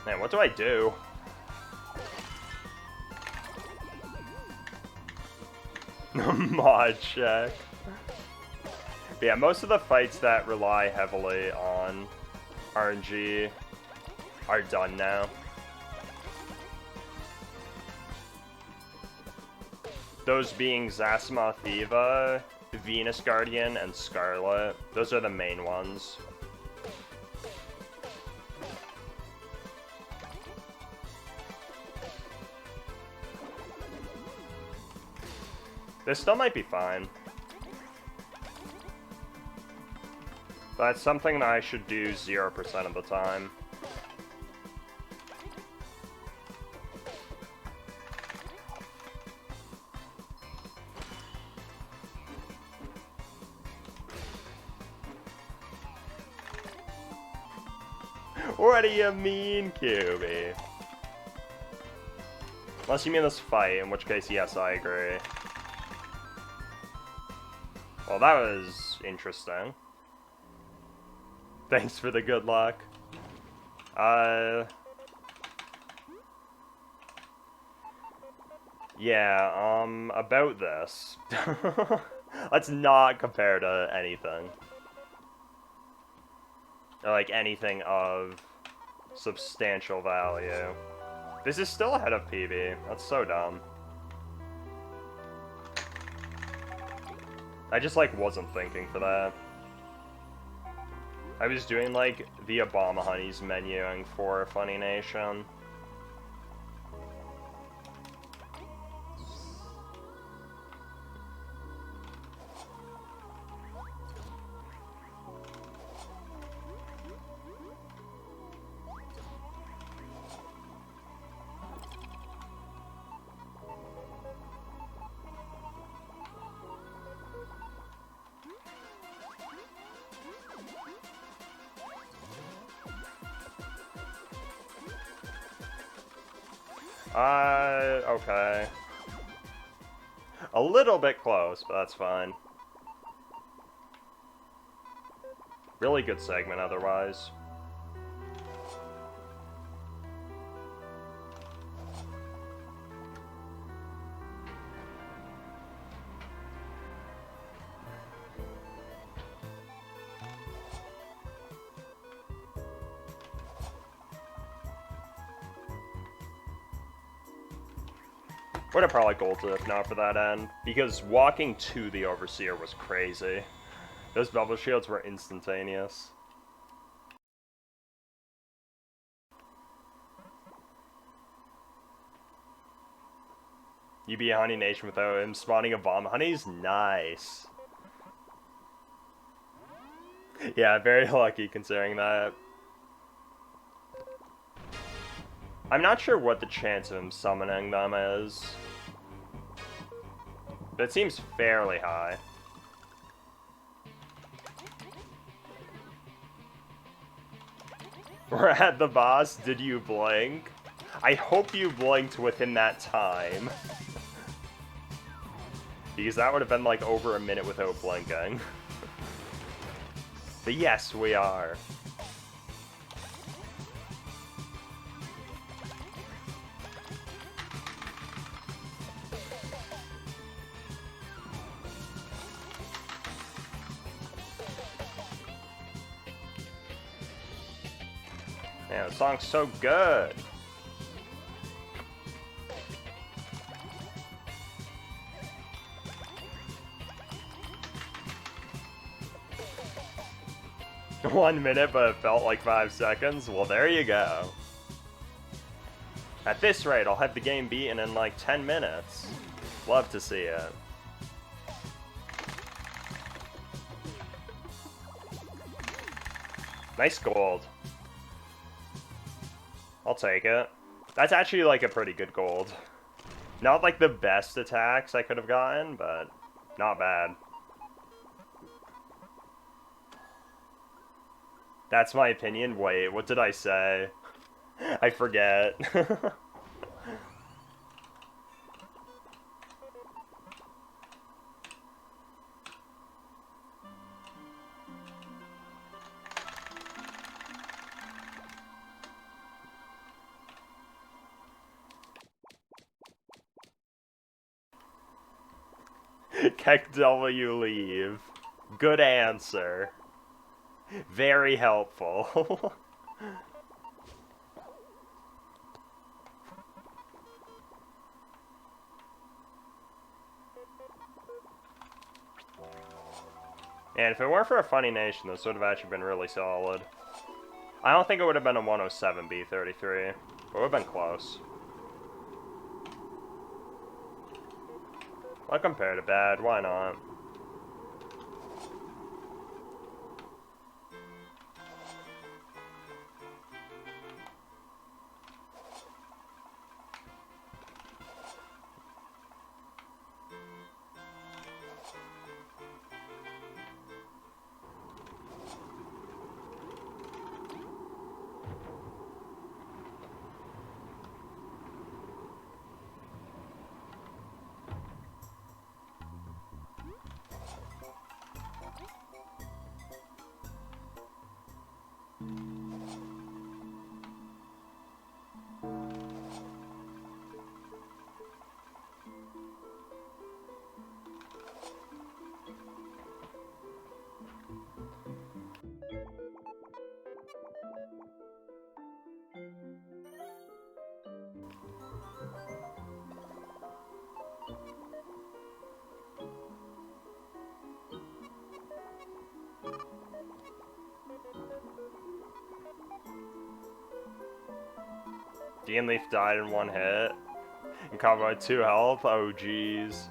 Speaker 1: Man, what do I do? Mod check. But yeah, most of the fights that rely heavily on RNG are done now. Those being Zasma Thiva, Venus Guardian, and Scarlet. Those are the main ones. This still might be fine. But it's something that I should do 0% of the time. What do you mean, QB? Unless you mean this fight, in which case, yes, I agree. Well, that was interesting. Thanks for the good luck. Yeah, about this. Let's not compare to anything. Or, like, anything of substantial value. This is still ahead of PB. That's so dumb. I just, like, wasn't thinking for that. I was doing, like, the Obama Honeys menuing for Ahoneynation. Okay. A little bit close, but that's fine. Really good segment otherwise. Would have probably golded if not for that end, because walking to the Overseer was crazy. Those bubble shields were instantaneous. You be Ahoneynation without him spawning a bomb. Honey's nice. Yeah, very lucky considering that. I'm not sure what the chance of him summoning them is, but it seems fairly high. We're at the boss. Did you blink? I hope you blinked within that time. Because that would have been like over a minute without blinking. But yes, we are. Man, the song's so good. One minute, but it felt like 5 seconds? Well, there you go. At this rate, I'll have the game beaten in like 10 minutes. Love to see it. Nice gold. I'll take it. That's actually like a pretty good gold. Not like the best attacks I could have gotten, but not bad. That's my opinion. Wait, what did I say? I forget. Keck W leave. Good answer. Very helpful. And if it weren't for Ahoneynation, this would have actually been really solid. I don't think it would have been a 107B33, but it would have been close. I'll compare to bad, why not? Dean Leaf died in 1 hit. And combo had 2 health? Oh jeez.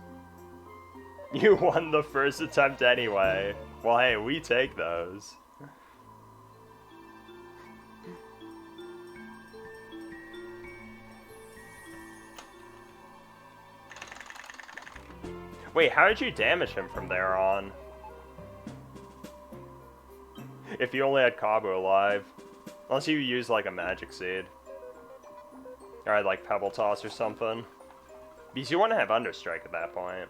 Speaker 1: You won the first attempt anyway. Well hey, we take those. Wait, how did you damage him from there on? If you only had Cabo alive. Unless you use like a magic seed. Or I'd like Pebble Toss or something. Because you want to have Understrike at that point.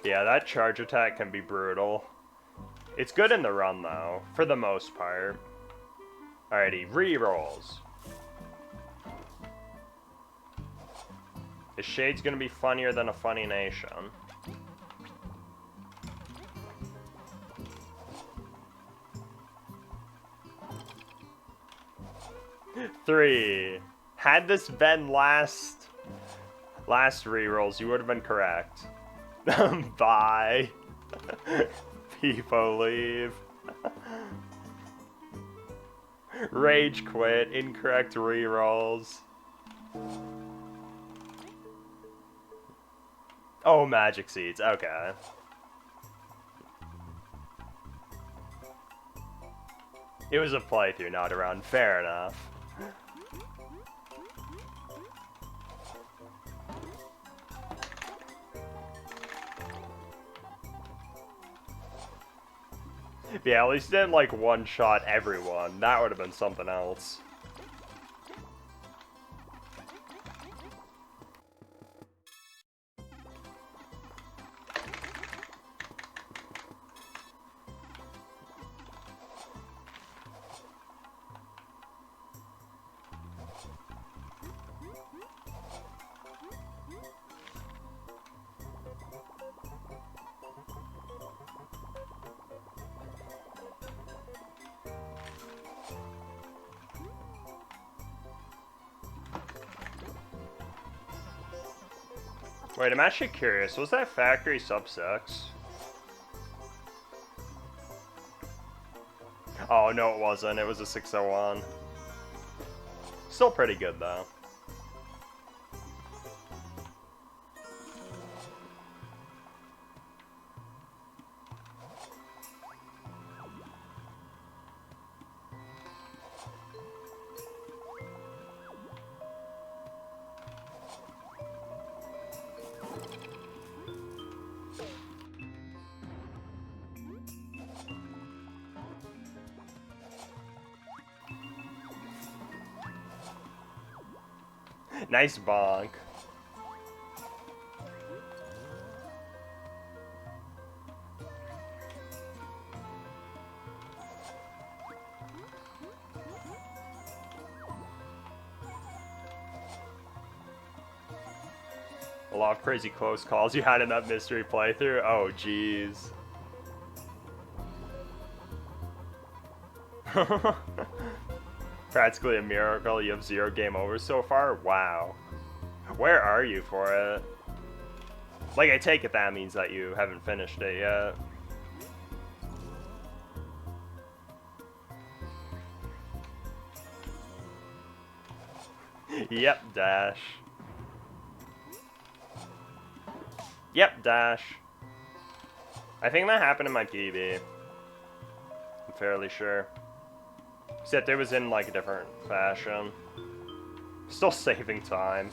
Speaker 1: Yeah, that charge attack can be brutal. It's good in the run, though, for the most part. Alrighty, rerolls. Is Shade's gonna be funnier than Ahoneynation? Three. Had this been last rerolls, you would have been correct. Bye. People leave. Rage quit. Incorrect rerolls. Oh, magic seeds. Okay. It was a playthrough, not a run. Fair enough. Yeah, at least didn't like one-shot everyone. That would have been something else. Wait, I'm actually curious. Was that factory sub 6? Oh, no it wasn't. It was a 601. Still pretty good, though. Nice bonk. A lot of crazy close calls you had in that mystery playthrough. Oh, jeez. Practically a miracle you have 0 game overs so far? Wow. Where are you for it? Like, I take it that means that you haven't finished it yet. Yep, dash. Yep, dash. I think that happened in my PB. I'm fairly sure. Except it was in, like, a different fashion. Still saving time.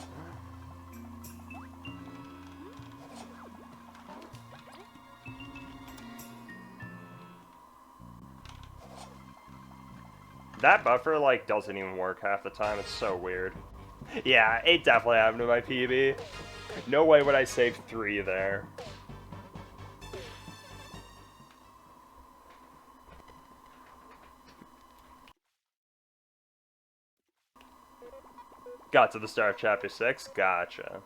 Speaker 1: That buffer, like, doesn't even work half the time. It's so weird. Yeah, it definitely happened to my PB. No way would I save 3 there. Got to the start of chapter 6? Gotcha.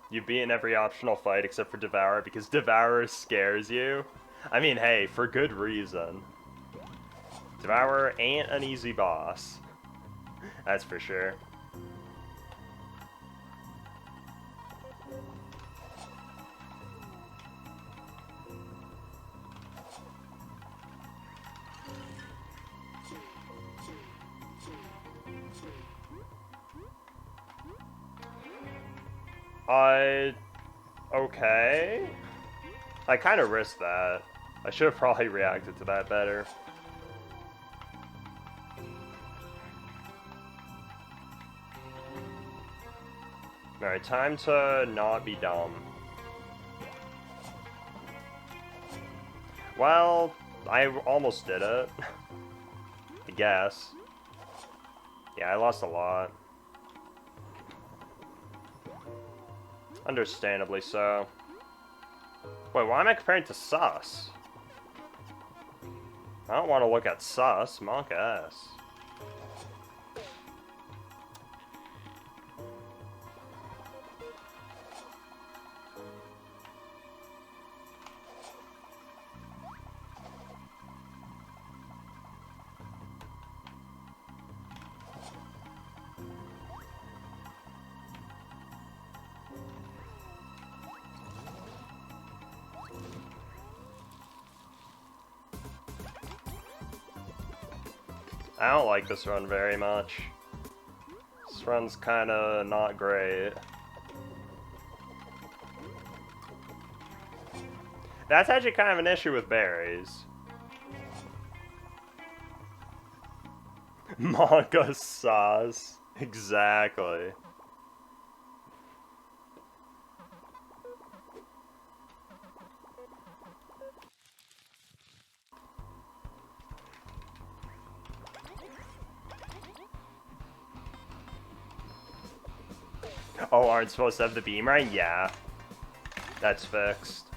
Speaker 1: You've beaten every optional fight except for Devourer because Devourer scares you. I mean, hey, for good reason. Devourer ain't an easy boss. That's for sure. Okay. I kind of risked that. I should have probably reacted to that better. Alright, time to not be dumb. Well, I almost did it. I guess. Yeah, I lost a lot. Understandably so. Wait, why am I comparing to Sus? I don't want to look at Sus, Monk S. I don't like this run very much. This run's kinda not great. That's actually kind of an issue with berries. Manga sauce. Exactly. Oh, aren't supposed to have the beam right? Yeah. That's fixed.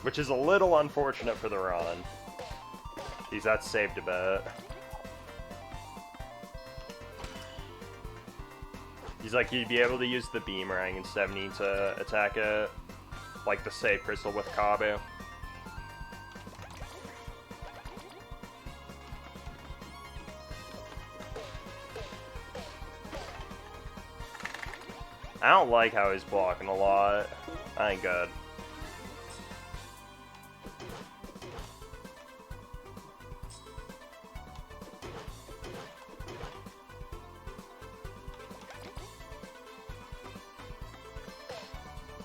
Speaker 1: Which is a little unfortunate for the run. Because that's saved a bit. He's like, you'd be able to use the beamerang instead of needing to attack it. Like the save crystal with Kabu. I don't like how he's blocking a lot. I ain't good.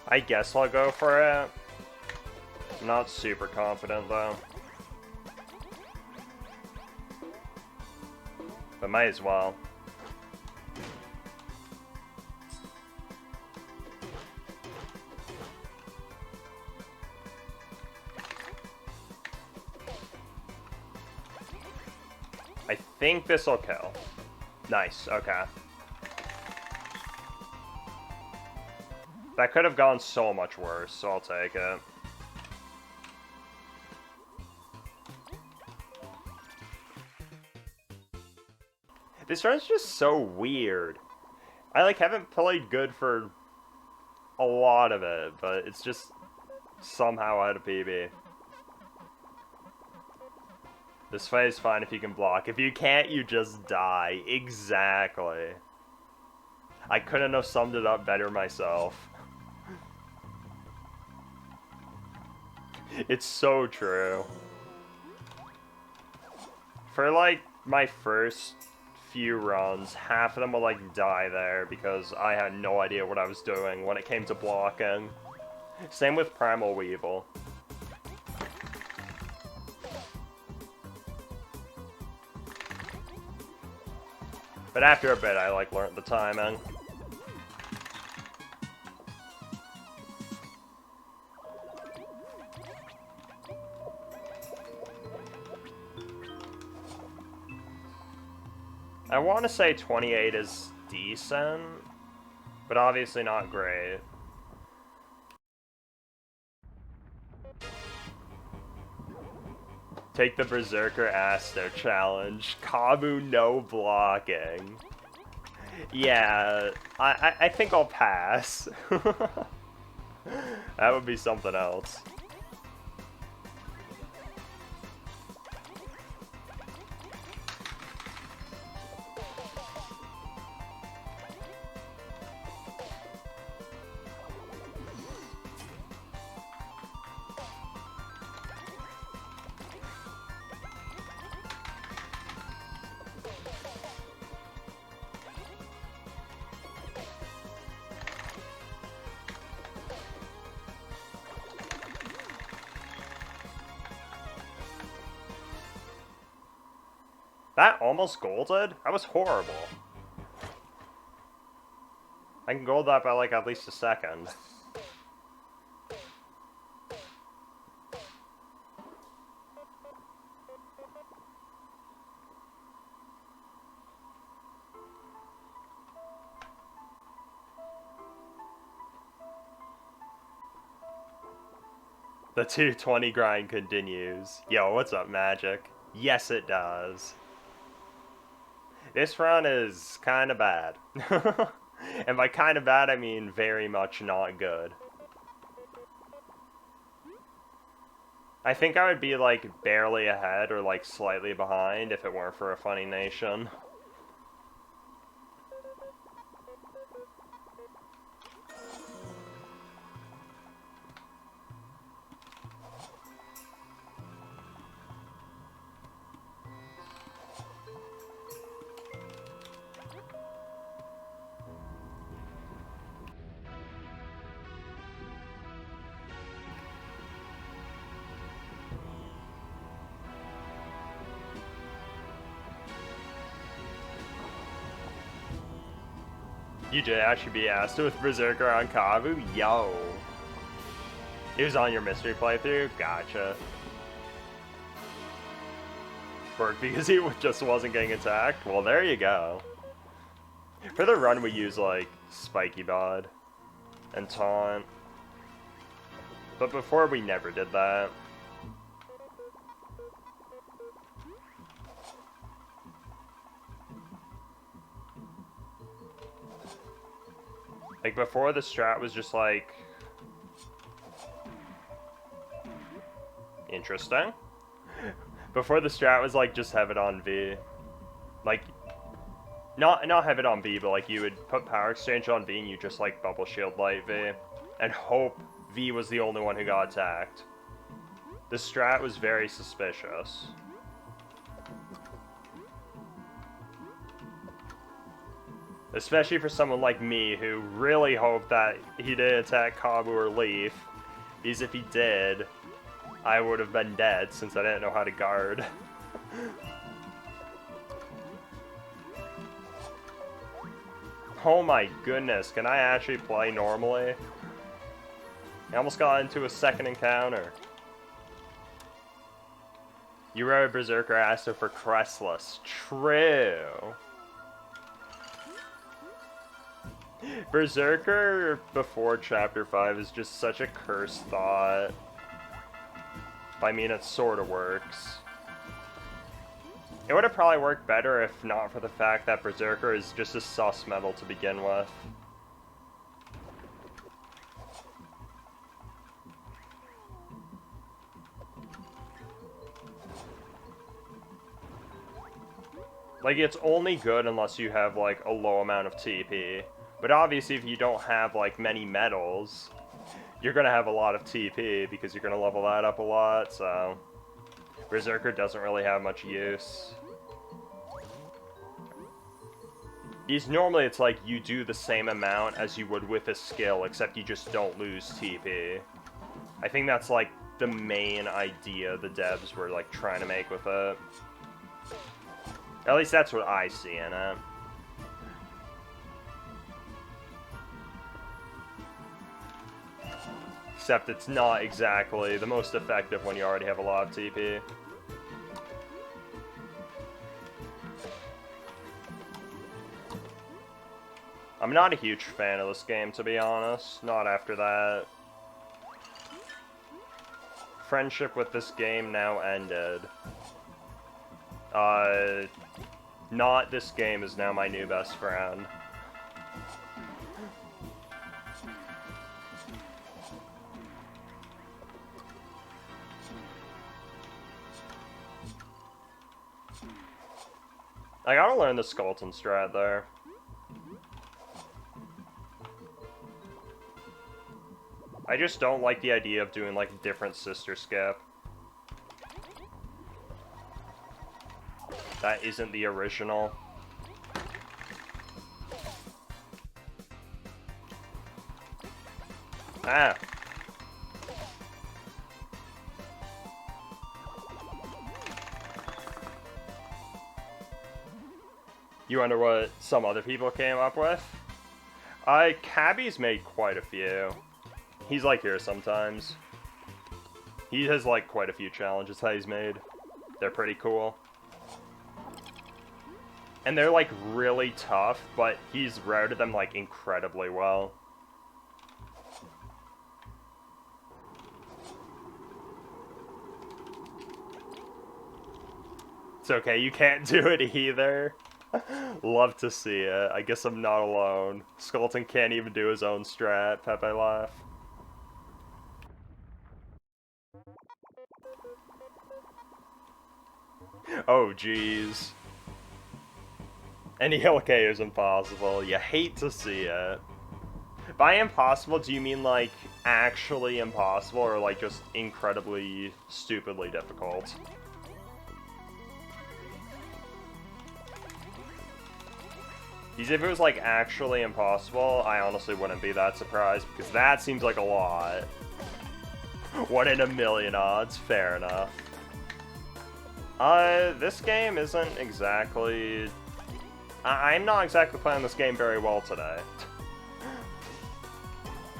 Speaker 1: I guess I'll go for it. I'm not super confident though. But might as well. I think this'll kill. Nice, okay. That could have gone so much worse, so I'll take it. This run's just so weird. I like haven't played good for a lot of it, but it's just somehow out of PB. This fight is fine if you can block. If you can't, you just die. Exactly. I couldn't have summed it up better myself. It's so true. For like my first few runs, half of them would like die there because I had no idea what I was doing when it came to blocking. Same with Primal Weevil. But after a bit, I like learned the timing. I want to say 28 is decent, but obviously not great. Take the Berserker Aster challenge. Kabu no blocking. Yeah, I think I'll pass. That would be something else. That almost golded? That was horrible. I can gold that by like at least a second. The 220 grind continues. Yo, what's up, Magic? Yes, it does. This run is kind of bad. And by kind of bad, I mean very much not good. I think I would be, like, barely ahead or, like, slightly behind if it weren't for Ahoneynation. You did actually be asked with Berserker on Kabu? Yo. It was on your mystery playthrough? Gotcha. Worked because he just wasn't getting attacked? Well, there you go. For the run, we use, like, Spiky Bod and Taunt. But before, we never did that. Like, before, the strat was just, like... interesting. Before, the strat was, like, just have it on V. Like, not have it on V, but, like, you would put Power Exchange on V and you just, like, Bubble Shield Light V. And hope V was the only one who got attacked. The strat was very suspicious. Especially for someone like me, who really hoped that he didn't attack Kabu or Leaf. Because if he did, I would have been dead, since I didn't know how to guard. Oh my goodness, can I actually play normally? I almost got into a second encounter. You wrote Berserker Aster for Crestless. True. Berserker before Chapter 5 is just such a cursed thought. I mean, it sort of works. It would have probably worked better if not for the fact that Berserker is just a sus metal to begin with. Like, it's only good unless you have, like, a low amount of TP. But obviously, if you don't have, like, many metals, you're gonna have a lot of TP, because you're gonna level that up a lot, so... Berserker doesn't really have much use. Normally, it's like, you do the same amount as you would with a skill, except you just don't lose TP. I think that's, like, the main idea the devs were, like, trying to make with it. At least that's what I see in it. Except it's not exactly the most effective when you already have a lot of TP. I'm not a huge fan of this game, to be honest. Not after that. Friendship with this game now ended. Not this game is now my new best friend. I gotta learn the Skeleton strat there. I just don't like the idea of doing, like, different sister skip. That isn't the original. Ah. You wonder what some other people came up with? Cabby's made quite a few. He's like here sometimes. He has like quite a few challenges that he's made. They're pretty cool. And they're like really tough, but he's routed them like incredibly well. It's okay, you can't do it either. Love to see it. I guess I'm not alone. Skulton can't even do his own strat. Pepe laugh. Oh, jeez. Any hill K is impossible. You hate to see it. By impossible, do you mean like actually impossible or like just incredibly, stupidly difficult? Because if it was like actually impossible, I honestly wouldn't be that surprised because that seems like a lot. 1 in a million odds, fair enough. This game isn't exactly... I'm not exactly playing this game very well today.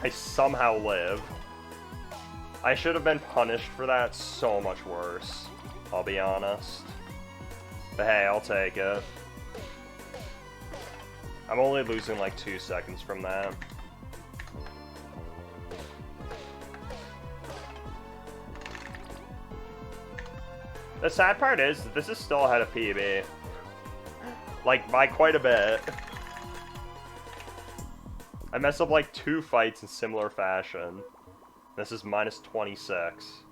Speaker 1: I somehow live. I should have been punished for that so much worse, I'll be honest. But hey, I'll take it. I'm only losing like 2 seconds from that. The sad part is, that this is still ahead of PB. Like, by quite a bit. I messed up like 2 fights in similar fashion. This is minus 26.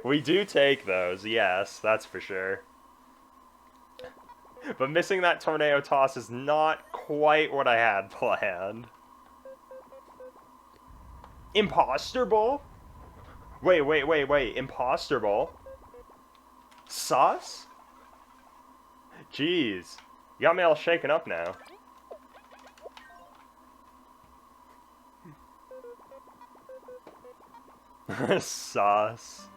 Speaker 1: We do take those, yes, that's for sure. But missing that tornado toss is not quite what I had planned. Imposter Bowl? Wait. Imposter Bowl? Sus? Jeez. You got me all shaken up now. Sus.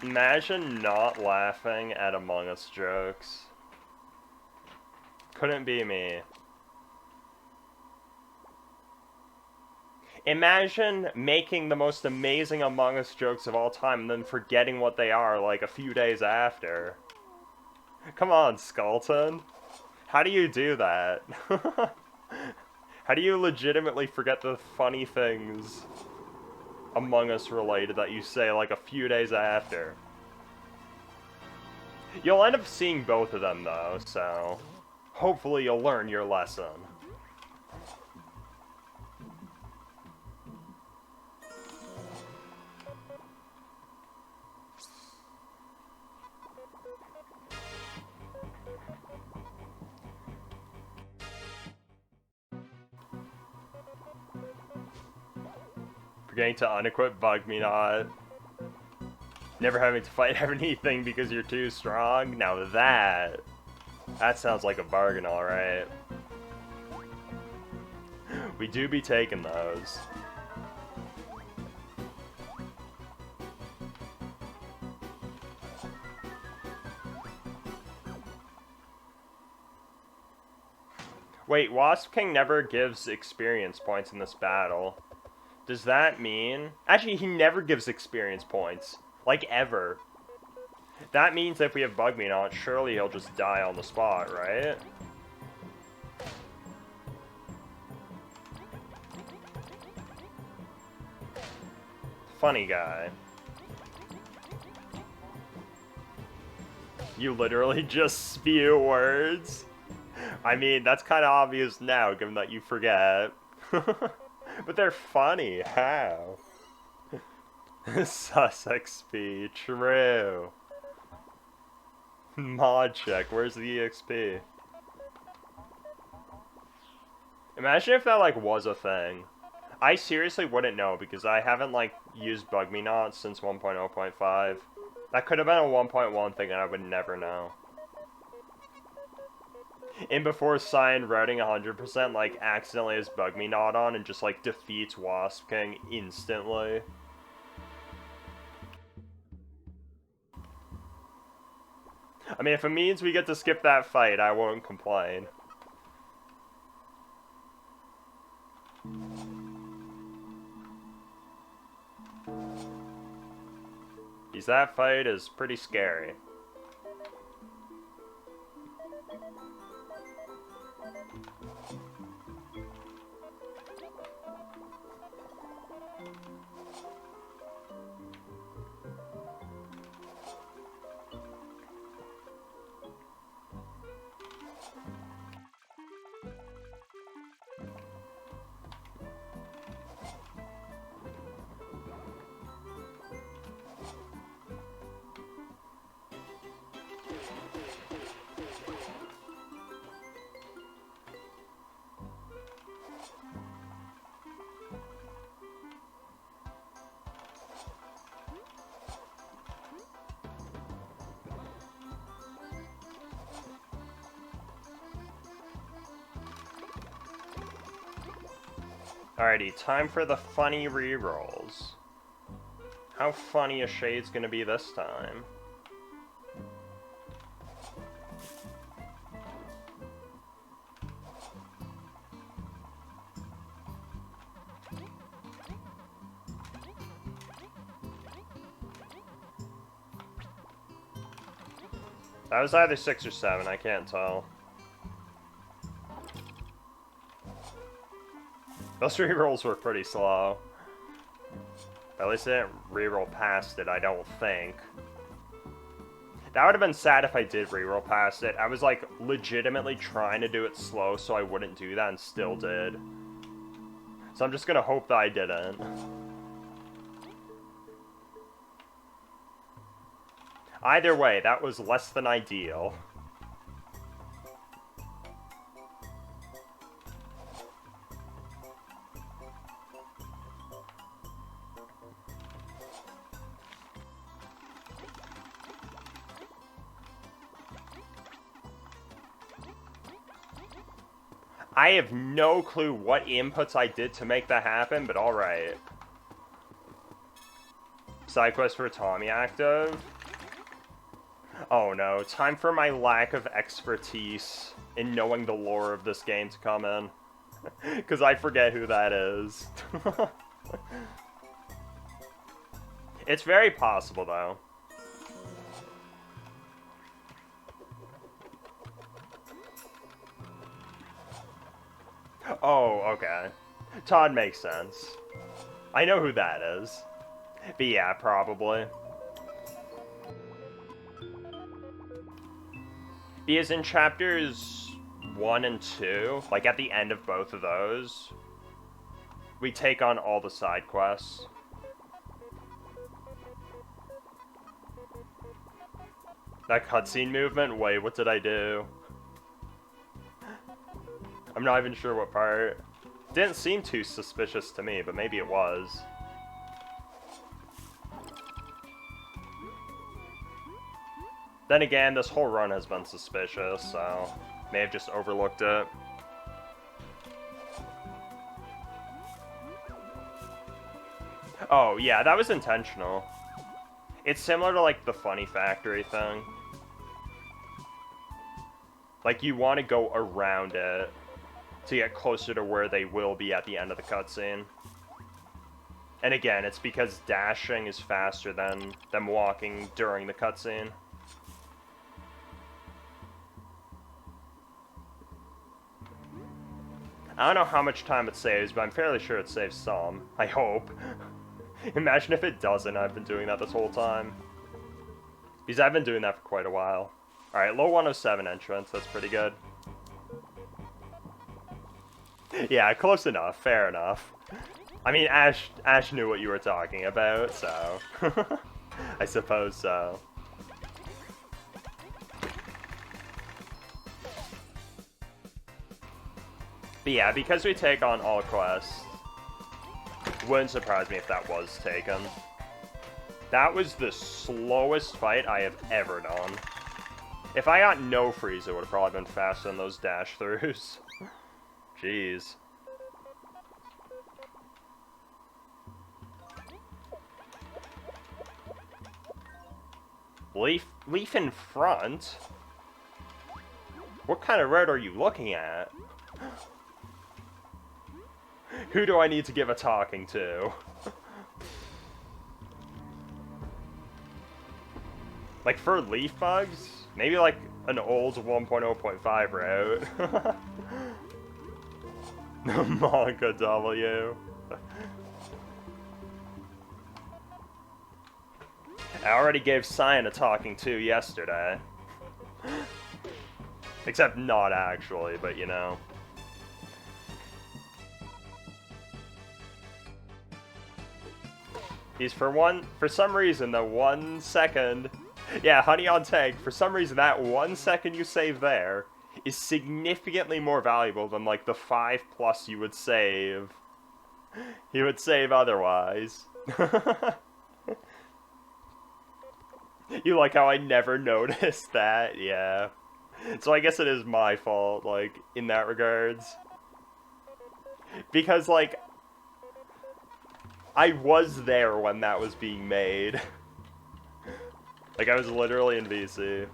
Speaker 1: Imagine not laughing at Among Us jokes. Couldn't be me. Imagine making the most amazing Among Us jokes of all time and then forgetting what they are like a few days after. Come on, Skulton. How do you do that? How do you legitimately forget the funny things Among Us related that you say like a few days after? You'll end up seeing both of them though, so hopefully you'll learn your lesson. Forgetting to unequip Bug Me Not. Never having to fight anything because you're too strong. Now that sounds like a bargain, alright. We do be taking those. Wait, Wasp King never gives experience points in this battle. Does that mean... Actually, he never gives experience points. Like, ever. That means if we have Bug Me Not, surely he'll just die on the spot, right? Funny guy. You literally just spew words? I mean, that's kind of obvious now, given that you forget. But they're funny, how? Sus XP, true. Mod check, where's the EXP? Imagine if that, like, was a thing. I seriously wouldn't know, because I haven't, like, used Bug Me Not since 1.0.5. That could have been a 1.1 thing and I would never know. And before Cyan routing 100%, like, accidentally has Bug Me Not on and just, like, defeats Wasp King instantly. I mean, if it means we get to skip that fight, I won't complain. Because that fight is pretty scary. Alrighty, time for the funny rerolls. How funny is Shade's gonna be this time? That was either 6 or 7, I can't tell. Those rerolls were pretty slow. At least I didn't reroll past it, I don't think. That would have been sad if I did reroll past it. I was like legitimately trying to do it slow so I wouldn't do that and still did. So I'm just gonna hope that I didn't. Either way, that was less than ideal. I have no clue what inputs I did to make that happen, but alright. Side quest for Tommy active. Oh no, time for my lack of expertise in knowing the lore of this game to come in. Because I forget who that is. It's very possible though. Oh, okay. Todd makes sense. I know who that is. But yeah, probably. Because in chapters 1 and 2, like at the end of both of those, we take on all the side quests. That cutscene movement? Wait, what did I do? I'm not even sure what part. Didn't seem too suspicious to me, but maybe it was. Then again, this whole run has been suspicious, so may have just overlooked it. Oh, yeah, that was intentional. It's similar to, like, the Funny Factory thing. Like, you want to go around it to get closer to where they will be at the end of the cutscene. And again, it's because dashing is faster than them walking during the cutscene. I don't know how much time it saves, but I'm fairly sure it saves some. I hope. Imagine if it doesn't, I've been doing that this whole time. Because I've been doing that for quite a while. Alright, low 107 entrance, that's pretty good. Yeah, close enough, fair enough. I mean, Ash knew what you were talking about, so... I suppose so. But yeah, because we take on all quests, wouldn't surprise me if that was taken. That was the slowest fight I have ever done. If I got no freeze, it would have probably been faster than those dash-throughs. Jeez. Leaf in front? What kind of road are you looking at? Who do I need to give a talking to? Like, for leaf bugs? Maybe, like, an old 1.0.5 route. Monka W. I already gave Cyan a talking to yesterday. Except not actually, but you know. He's for some reason, the 1 second. Yeah, Honey on Tank, for some reason that 1 second you save there is significantly more valuable than like the 5+ you would save. You would save otherwise. You like how I never noticed that? Yeah. So I guess it is my fault, like, in that regards. Because, like, I was there when that was being made. Like, I was literally in VC.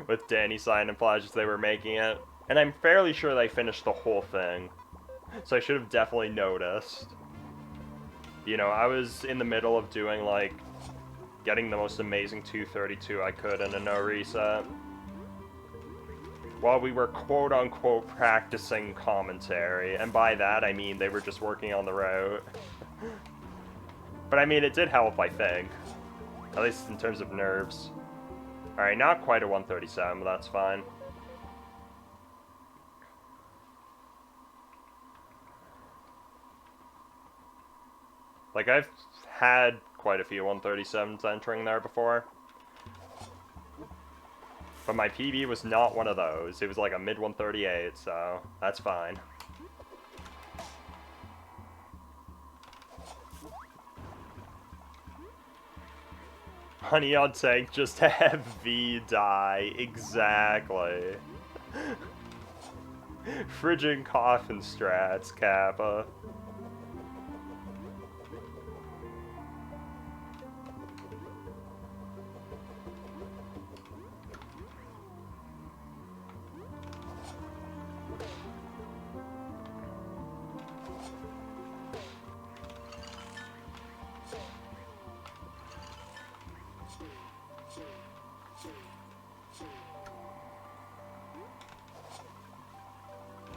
Speaker 1: With Danny, Cyan, and Flash as they were making it. And I'm fairly sure they finished the whole thing. So I should have definitely noticed. You know, I was in the middle of doing, like, getting the most amazing 232 I could in a no reset. While we were quote-unquote practicing commentary. And by that, I mean they were just working on the route. But I mean, it did help, I think. At least in terms of nerves. Alright, not quite a 137, but that's fine. Like, I've had quite a few 137s entering there before. But my PB was not one of those. It was like a mid 138, so that's fine. Honey on Tank, just have V die. Exactly. Frigid coffin strats, Kappa.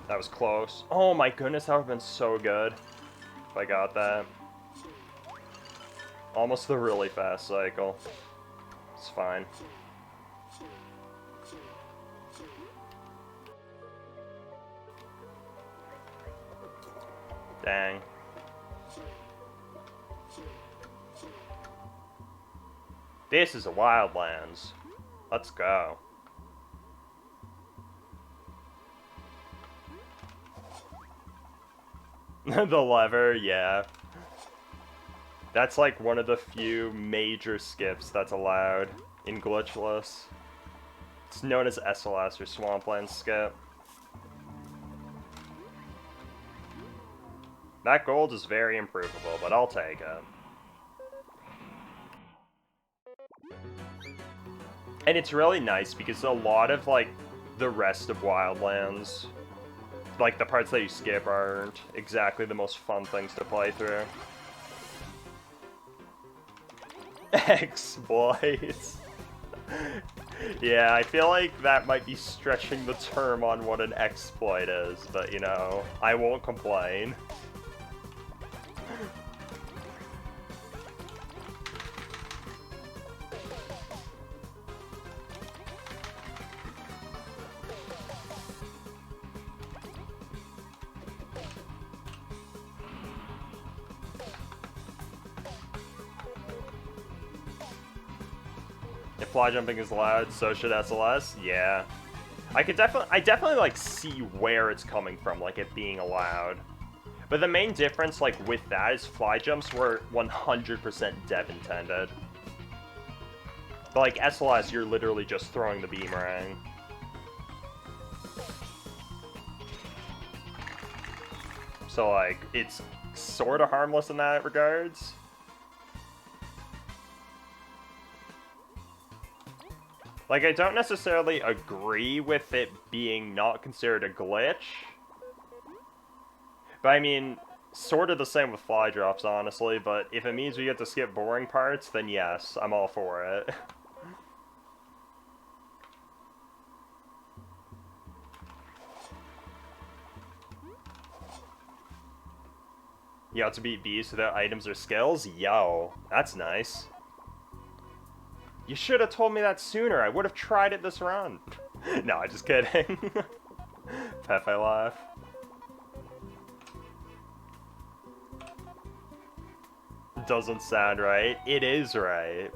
Speaker 1: That was close. Oh my goodness, that would have been so good if I got that. Almost the really fast cycle. It's fine. Dang. This is a Wildlands. Let's go. The lever, yeah. That's like one of the few major skips that's allowed in Glitchless. It's known as SLS or Swampland skip. That gold is very improvable, but I'll take it. And it's really nice because a lot of like the rest of Wildlands, like the parts that you skip, aren't exactly the most fun things to play through. Exploits. Yeah, I feel like that might be stretching the term on what an exploit is, but you know, I won't complain. If fly jumping is allowed, so should SLS. Yeah, I definitely like see where it's coming from, like it being allowed. But the main difference, like with that, is fly jumps were 100% dev intended. But like SLS, you're literally just throwing the beamerang. So like it's sort of harmless in that regards. Like, I don't necessarily agree with it being not considered a glitch. But I mean, sort of the same with fly drops, honestly, but if it means we get to skip boring parts, then yes, I'm all for it. You have to beat bees without items or skills? Yo, that's nice. You should have told me that sooner. I would have tried it this run. No, just kidding. Pepe laugh. Doesn't sound right. It is right.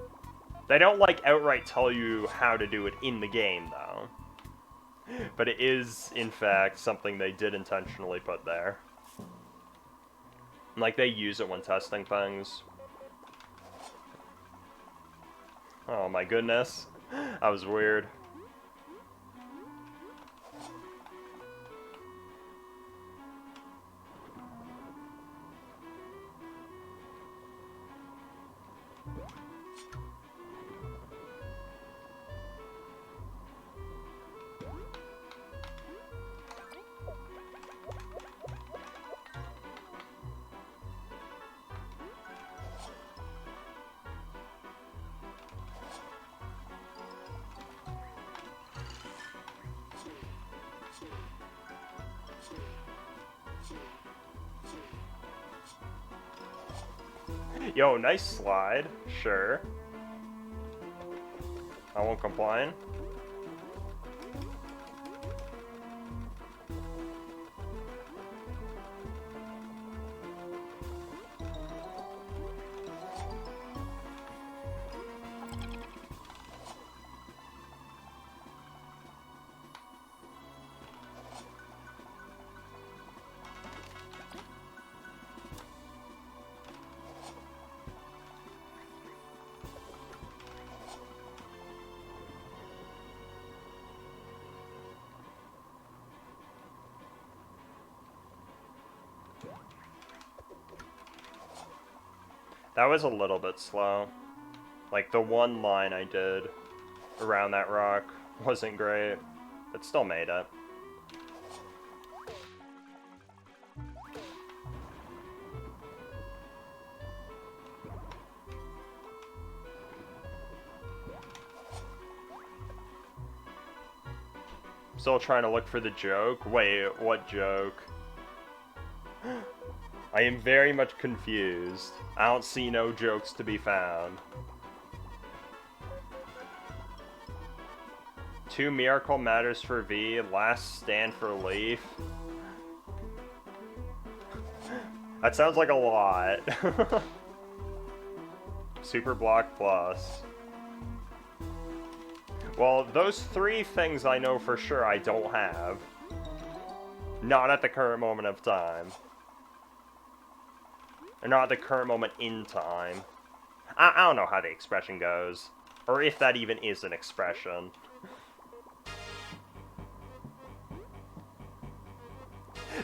Speaker 1: They don't, like, outright tell you how to do it in the game, though. But it is, in fact, something they did intentionally put there. Like, they use it when testing things. Oh my goodness. That was weird. Yo, nice slide. Sure. I won't complain. That was a little bit slow. Like, the one line I did around that rock wasn't great, but still made it. Still trying to look for the joke? Wait, what joke? I am very much confused. I don't see no jokes to be found. 2 miracle matters for V, last stand for Leaf. That sounds like a lot. Super block plus. Well, those 3 things I know for sure I don't have. Not at the current moment of time. Or not at the current moment in time. I don't know how the expression goes. Or if that even is an expression.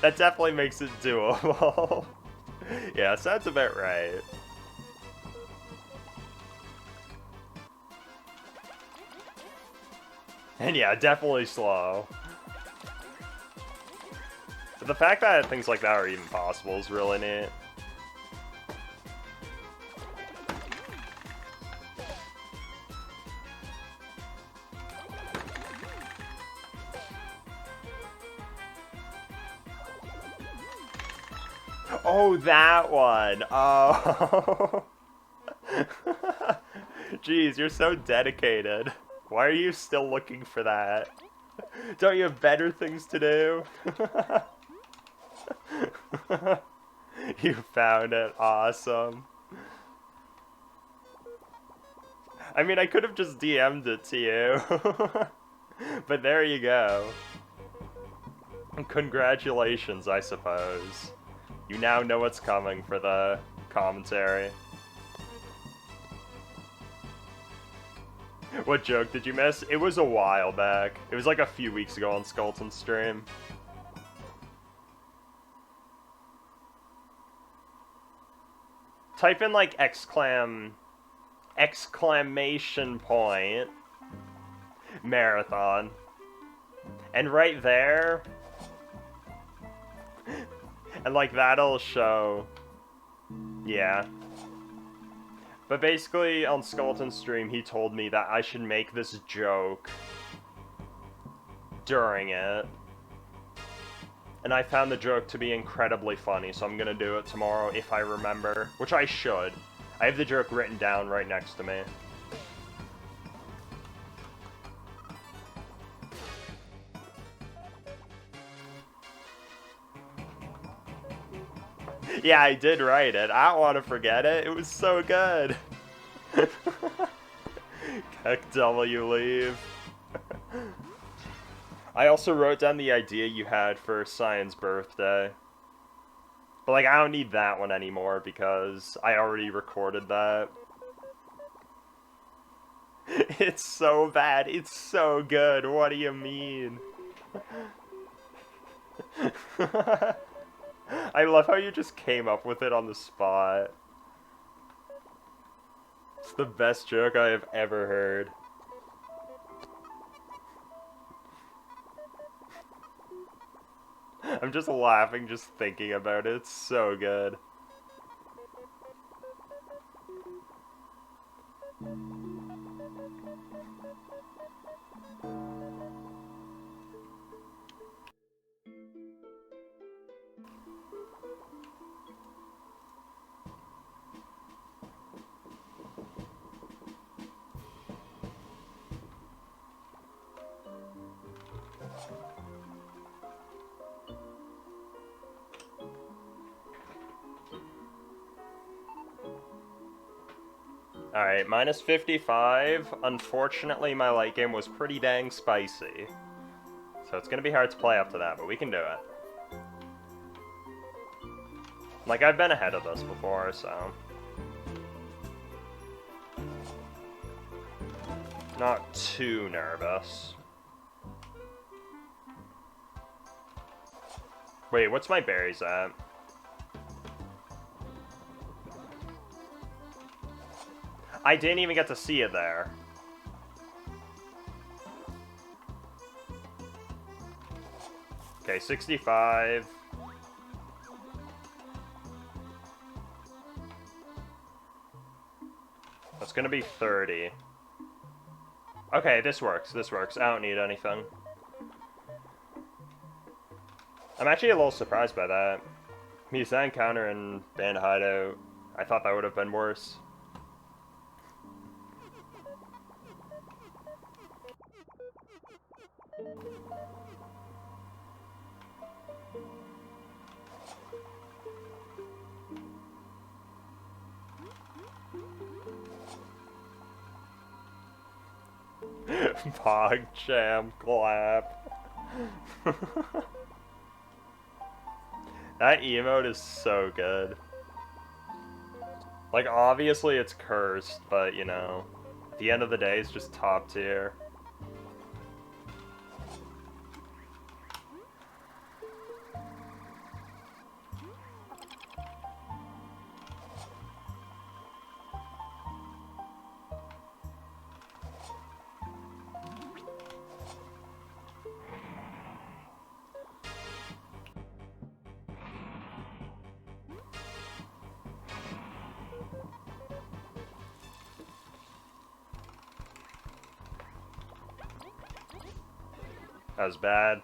Speaker 1: That definitely makes it doable. Yeah, sounds about right. And yeah, definitely slow. But the fact that things like that are even possible is really neat. Oh, that one! Oh! Jeez, you're so dedicated. Why are you still looking for that? Don't you have better things to do? You found it. Awesome. I mean, I could have just DM'd it to you. But there you go. Congratulations, I suppose. You now know what's coming for the commentary. What joke did you miss? It was a while back. It was like a few weeks ago on Skullton's stream. Type in like exclamation point. marathon. And right there... and, like, that'll show... yeah. But basically, on Skeleton's stream, he told me that I should make this joke during it. And I found the joke to be incredibly funny, so I'm gonna do it tomorrow if I remember. Which I should. I have the joke written down right next to me. Yeah, I did write it. I don't want to forget it. It was so good. Heck W leave. I also wrote down the idea you had for Cyan's birthday. But, like, I don't need that one anymore because I already recorded that. It's so bad. It's so good. What do you mean? I love how you just came up with it on the spot. It's the best joke I have ever heard. I'm just laughing just thinking about it. It's so good. Alright, minus 55. Unfortunately, my late game was pretty dang spicy. So it's gonna be hard to play up to that, but we can do it. Like, I've been ahead of this before, so... not too nervous. Wait, what's my berries at? I didn't even get to see it there. Okay, 65. That's gonna be 30. Okay, this works, this works. I don't need anything. I'm actually a little surprised by that. Use that encounter and Band Hideout. I thought that would have been worse. PogChamp clap. That emote is so good. Like, obviously it's cursed, but, you know, at the end of the day, it's just top tier. That was bad.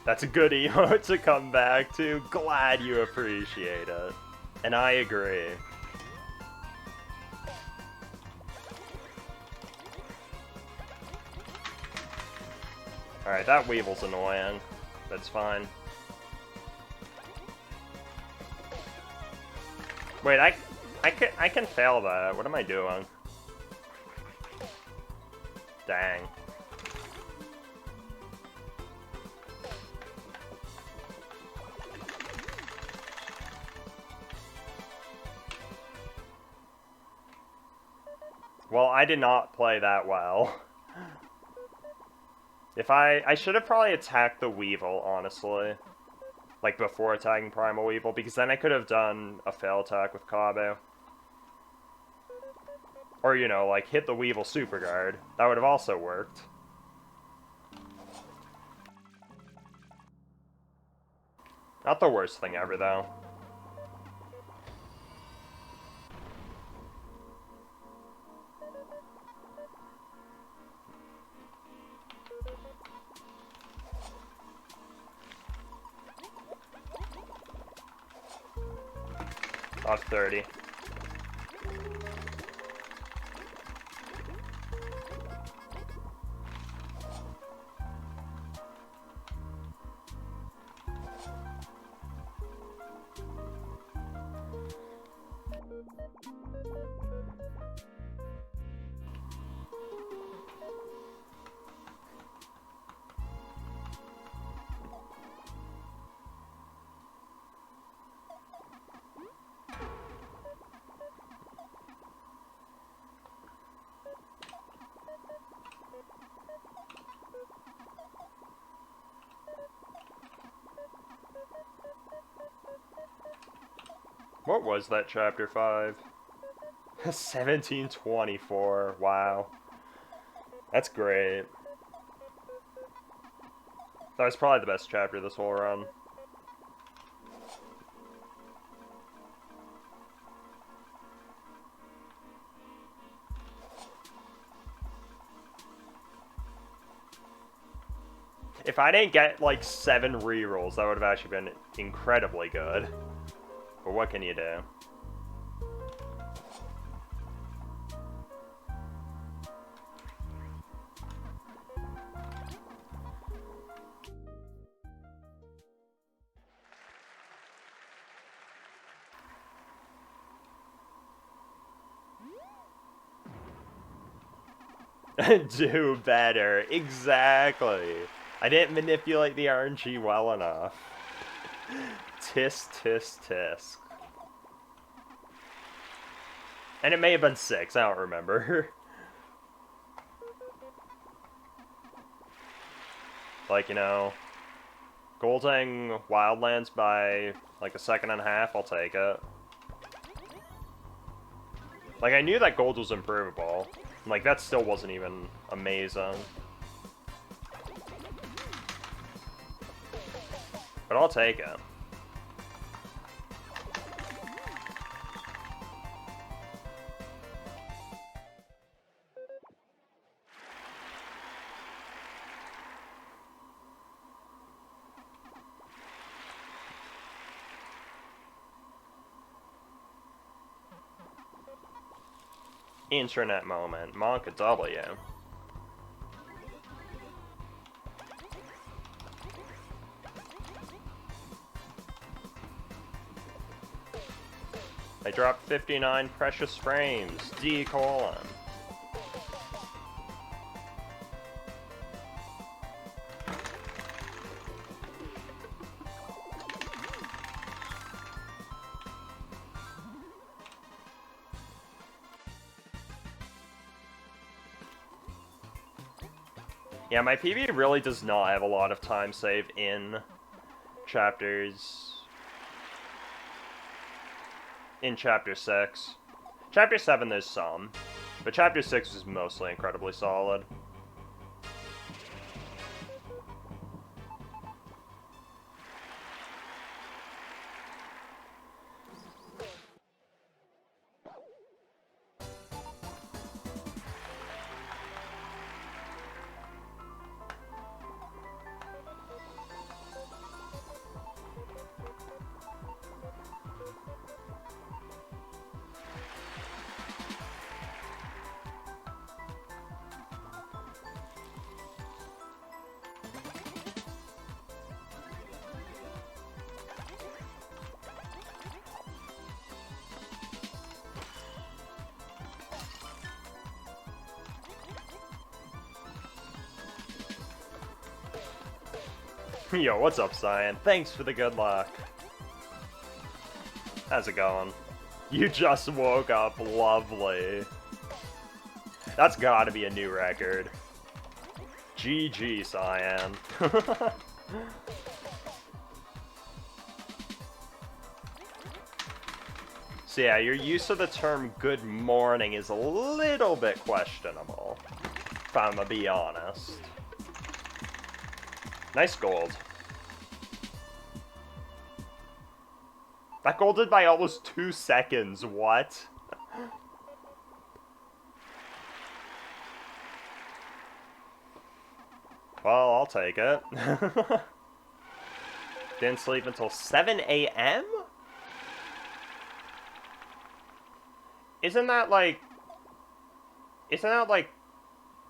Speaker 1: That's a good emote to come back to. Glad you appreciate it. And I agree. Alright, that Weevil's annoying. That's fine. Wait, I can fail that. What am I doing? Dang. Well, I did not play that well. If I should have probably attacked the Weevil, honestly. Like, before attacking Primal Weevil, because then I could have done a fail attack with Kabu. Or, you know, like, hit the Weevil Super Guard. That would have also worked. Not the worst thing ever, though. Off 30. What was that chapter 5? 1724. Wow. That's great. That was probably the best chapter this whole run. If I didn't get like 7 rerolls, that would have actually been incredibly good. But what can you do? Do better. Exactly. I didn't manipulate the RNG well enough. Tisk, tisk, tisk. And it may have been 6, I don't remember. Like, you know, golding Wildlands by, like, a second and a half, I'll take it. Like, I knew that gold was improvable. Like, that still wasn't even amazing. But I'll take it. Internet moment. Monka W. I dropped 59 precious frames. D colon. Yeah, my PB really does not have a lot of time save in chapters... in Chapter 6. Chapter 7 there's some, but Chapter 6 is mostly incredibly solid. Yo, what's up, Cyan? Thanks for the good luck. How's it going? You just woke up. Lovely. That's gotta be a new record. GG, Cyan. So yeah, your use of the term good morning is a little bit questionable, if I'm gonna be honest. Nice gold. That golded by almost 2 seconds, what? Well, I'll take it. Didn't sleep until 7 a.m.? Isn't that like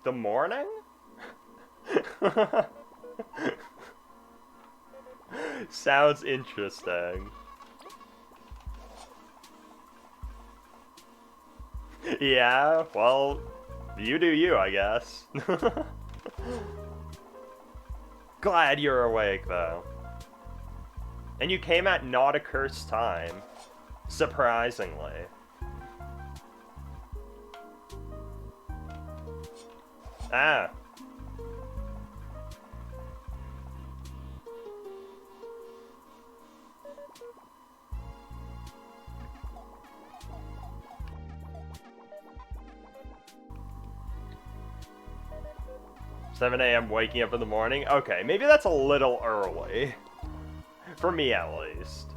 Speaker 1: the morning? Sounds interesting. Yeah, well, you do you, I guess. Glad you're awake, though. And you came at not a cursed time. Surprisingly. Ah. "7 a.m. waking up in the morning? Okay, maybe that's a little early. For me, at least.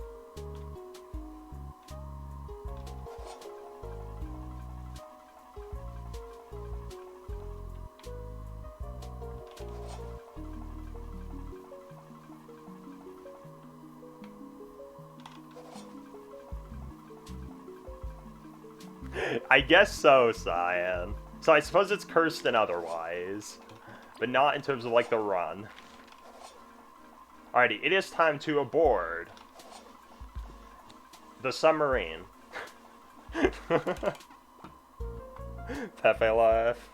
Speaker 1: I guess so, Cyan. So I suppose it's cursed and otherwise. But not in terms of, like, the run. Alrighty, it is time to aboard the submarine. Pepe life.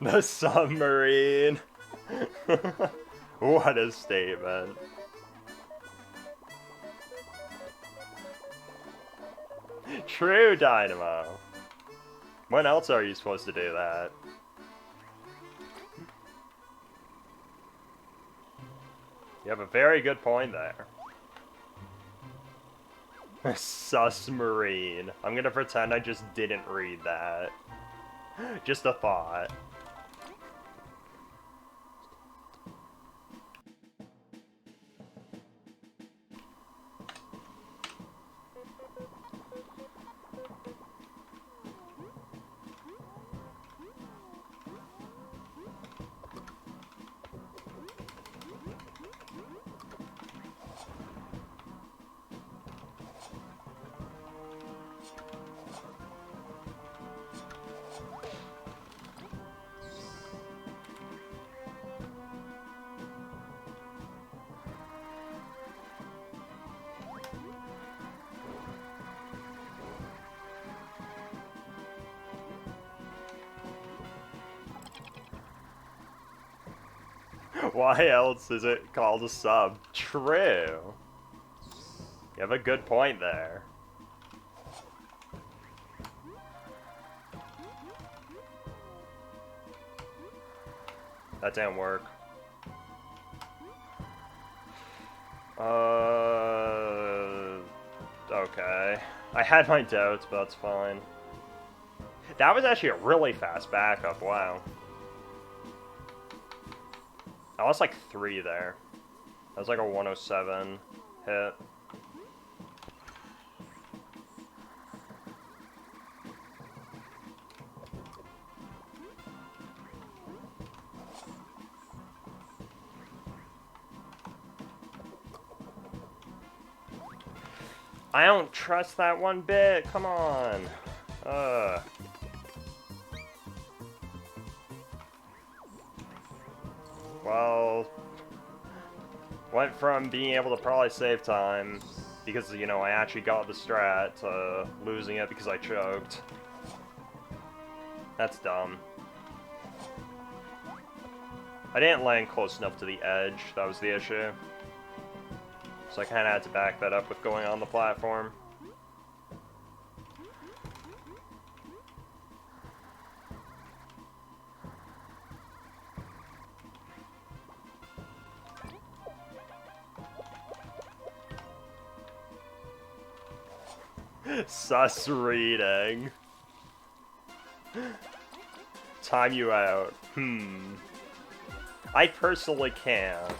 Speaker 1: The submarine. What a statement. True, Dynamo. When else are you supposed to do that? You have a very good point there. Susmarine. I'm gonna pretend I just didn't read that. Just a thought. Why else is it called a sub? True. You have a good point there. That didn't work. Okay. I had my doubts, but that's fine. That was actually a really fast backup, wow. I lost like 3 there. That was like a 107 hit. I don't trust that one bit, come on. Well, went from being able to probably save time, because, you know, I actually got the strat, to losing it because I choked. That's dumb. I didn't land close enough to the edge, that was the issue. So I kind of had to back that up with going on the platform. Sus reading. Time you out. I personally can't.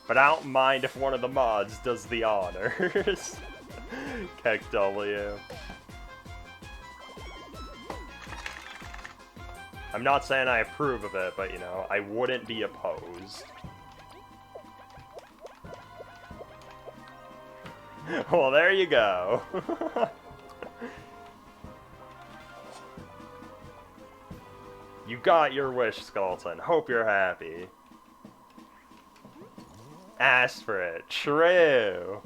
Speaker 1: But I don't mind if one of the mods does the honors. Keck W. I'm not saying I approve of it, but you know, I wouldn't be opposed. Well, there you go. You got your wish, Skeleton. Hope you're happy. Ask for it. True.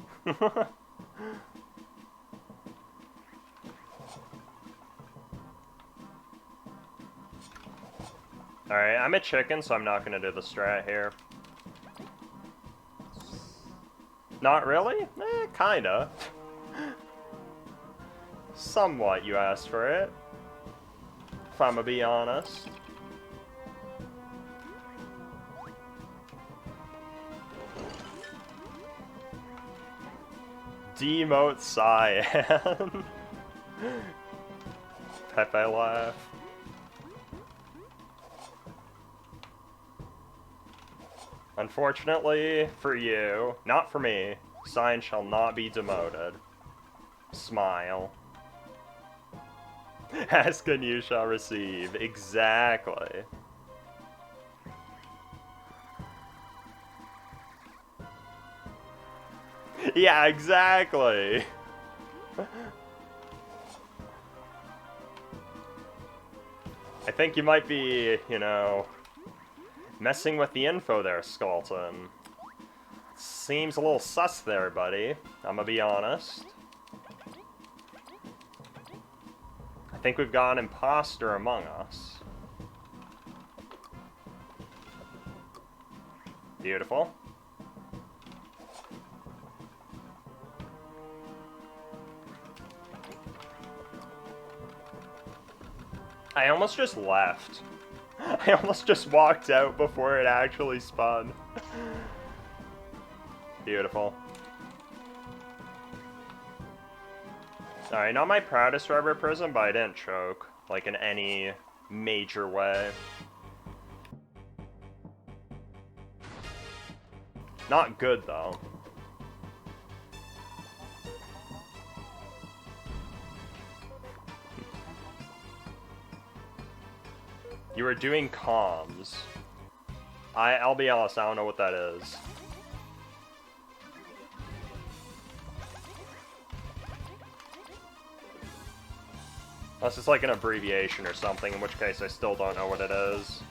Speaker 1: Alright, I'm a chicken, so I'm not gonna do the strat here. Not really? Kinda. Somewhat, you asked for it. If I'ma be honest. Demote Cyan. Pepe laugh. Unfortunately for you, not for me, Cyan shall not be demoted. Smile. Ask and you shall receive. Exactly. Yeah, exactly. I think you might be, you know, messing with the info there, Skeleton. Seems a little sus there, buddy. I'm gonna be honest. I think we've got an imposter among us. Beautiful. I almost just left. I almost just walked out before it actually spun. Beautiful. Alright, not my proudest rubber prism, but I didn't choke, like, in any major way. Not good, though. You were doing comms. I'll be honest, I don't know what that is. Unless it's like an abbreviation or something, in which case I still don't know what it is.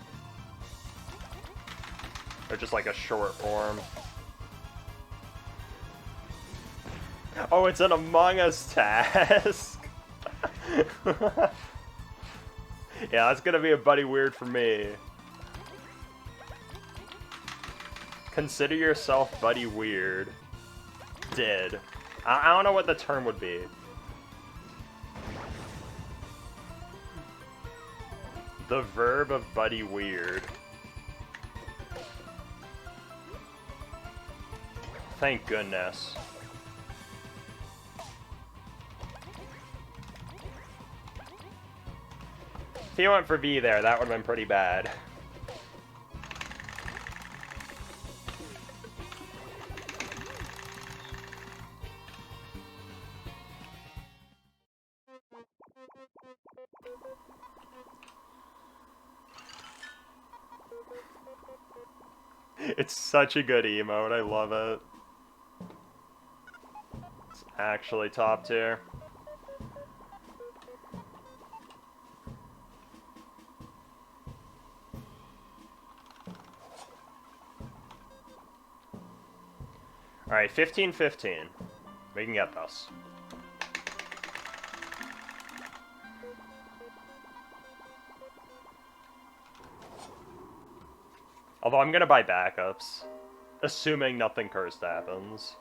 Speaker 1: Or just like a short form. Oh, it's an Among Us task! Yeah, that's gonna be a buddy weird for me. Consider yourself buddy weird. Did. I don't know what the term would be. The verb of buddy weird. Thank goodness. If he went for B there, that would have been pretty bad. It's such a good emote, I love it. It's actually top tier. Alright, 15-15. We can get this. Although I'm gonna buy backups. Assuming nothing cursed happens.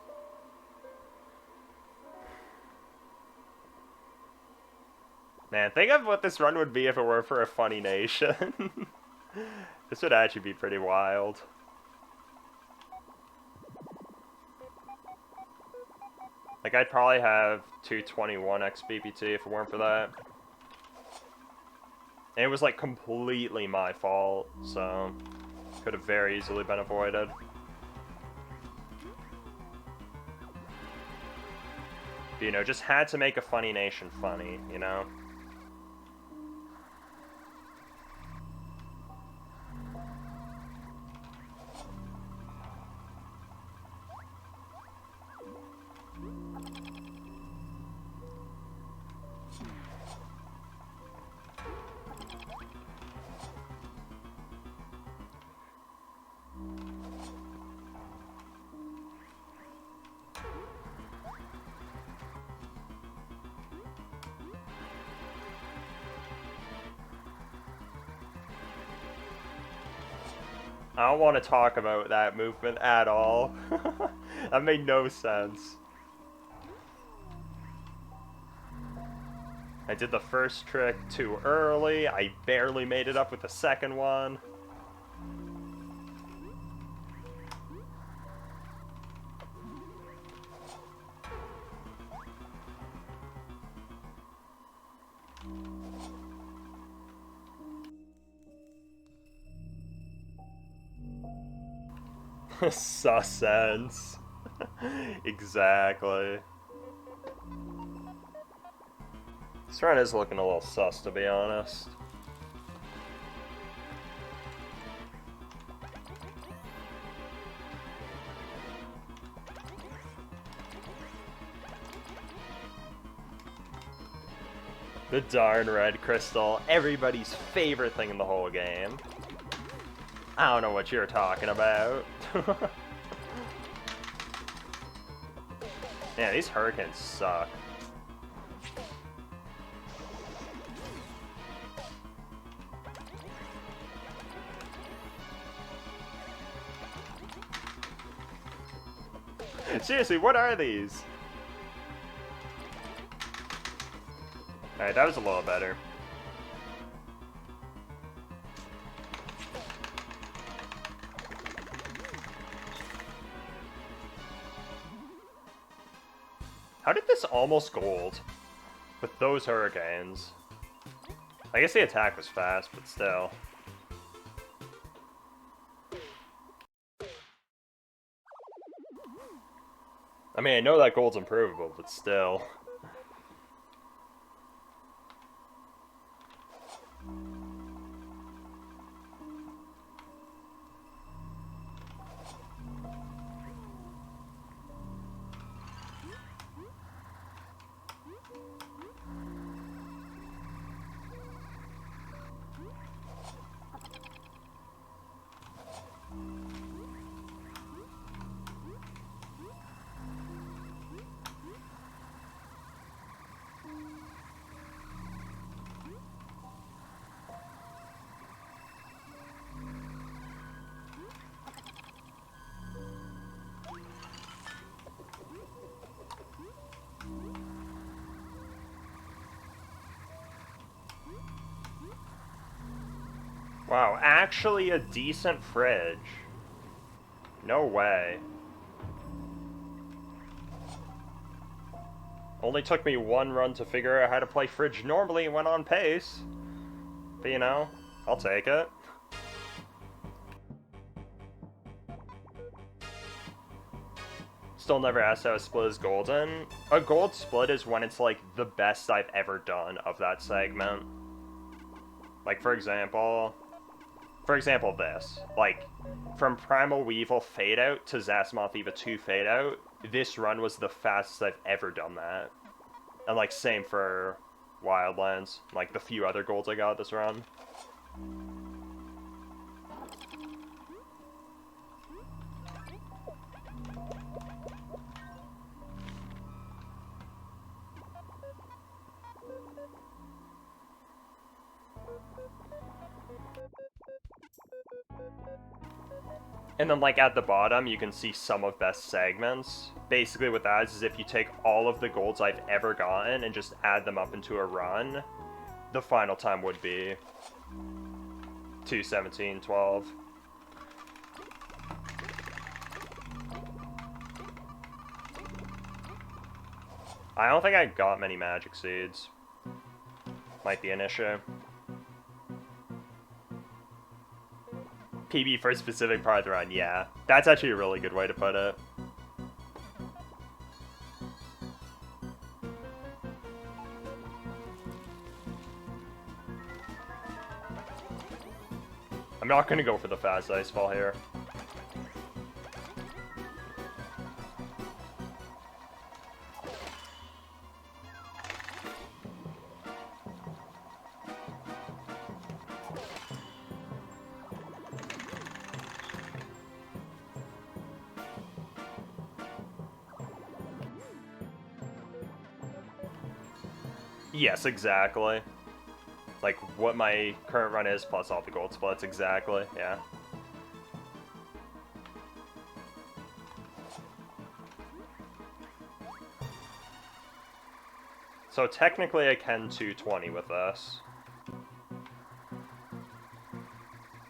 Speaker 1: Man, think of what this run would be if it were for Ahoneynation. This would actually be pretty wild. Like, I'd probably have 221 XBPT if it weren't for that. And it was, like, completely my fault, so could have very easily been avoided. But, you know, just had to make Ahoneynation funny, you know? I don't want to talk about that movement at all. That made no sense. I did the first trick too early. I barely made it up with the second one. Sussense. Exactly. This run is looking a little sus, to be honest. The darn red crystal, everybody's favorite thing in the whole game. I don't know what you're talking about. Yeah, these hurricanes suck. Seriously, what are these? Alright, that was a little better. How did this almost gold with those hurricanes? I guess the attack was fast, but still. I mean, I know that gold's improvable, but still. Wow, actually a decent fridge. No way. Only took me one run to figure out how to play fridge normally and went on pace. But you know, I'll take it. Still never asked how a split is golden. A gold split is when it's like the best I've ever done of that segment. Like for example this. Like, from Primal Weevil Fade Out to Zasamoth Eva 2 Fade Out, this run was the fastest I've ever done that. And like, same for Wildlands. Like, the few other golds I got this run. And then, like, at the bottom, you can see some of best segments. Basically, what that is if you take all of the golds I've ever gotten and just add them up into a run, the final time would be 2:17:12. I don't think I got many magic seeds. Might be an issue. PB for a specific part of the run, yeah. That's actually a really good way to put it. I'm not gonna go for the fast ice fall here. Yes, exactly. Like, what my current run is, plus all the gold splits, exactly, yeah. So technically I can 220 with this.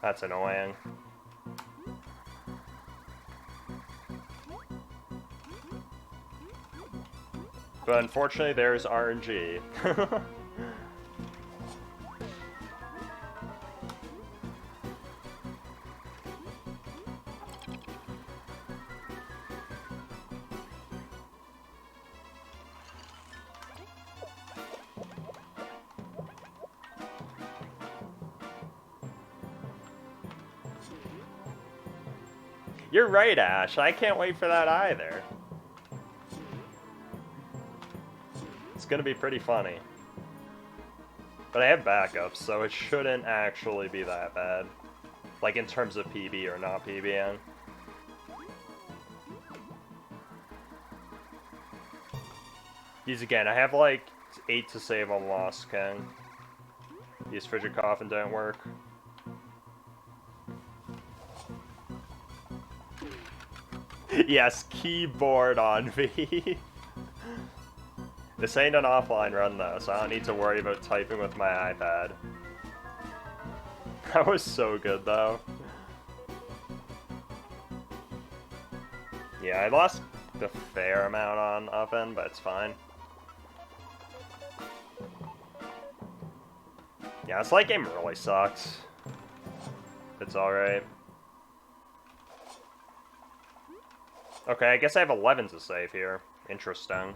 Speaker 1: That's annoying. But unfortunately, there's RNG. You're right, Ash. I can't wait for that either. It's gonna be pretty funny. But I have backups, so it shouldn't actually be that bad. Like, in terms of PB or not PBing. Use again. I have, like, 8 to save on Lost King. Use Frigid Coffin didn't work. Yes, keyboard on V. This ain't an offline run though, so I don't need to worry about typing with my iPad. That was so good though. Yeah, I lost a fair amount on up-end, but it's fine. Yeah, this late game really sucks. It's alright. Okay, I guess I have 11 to save here. Interesting.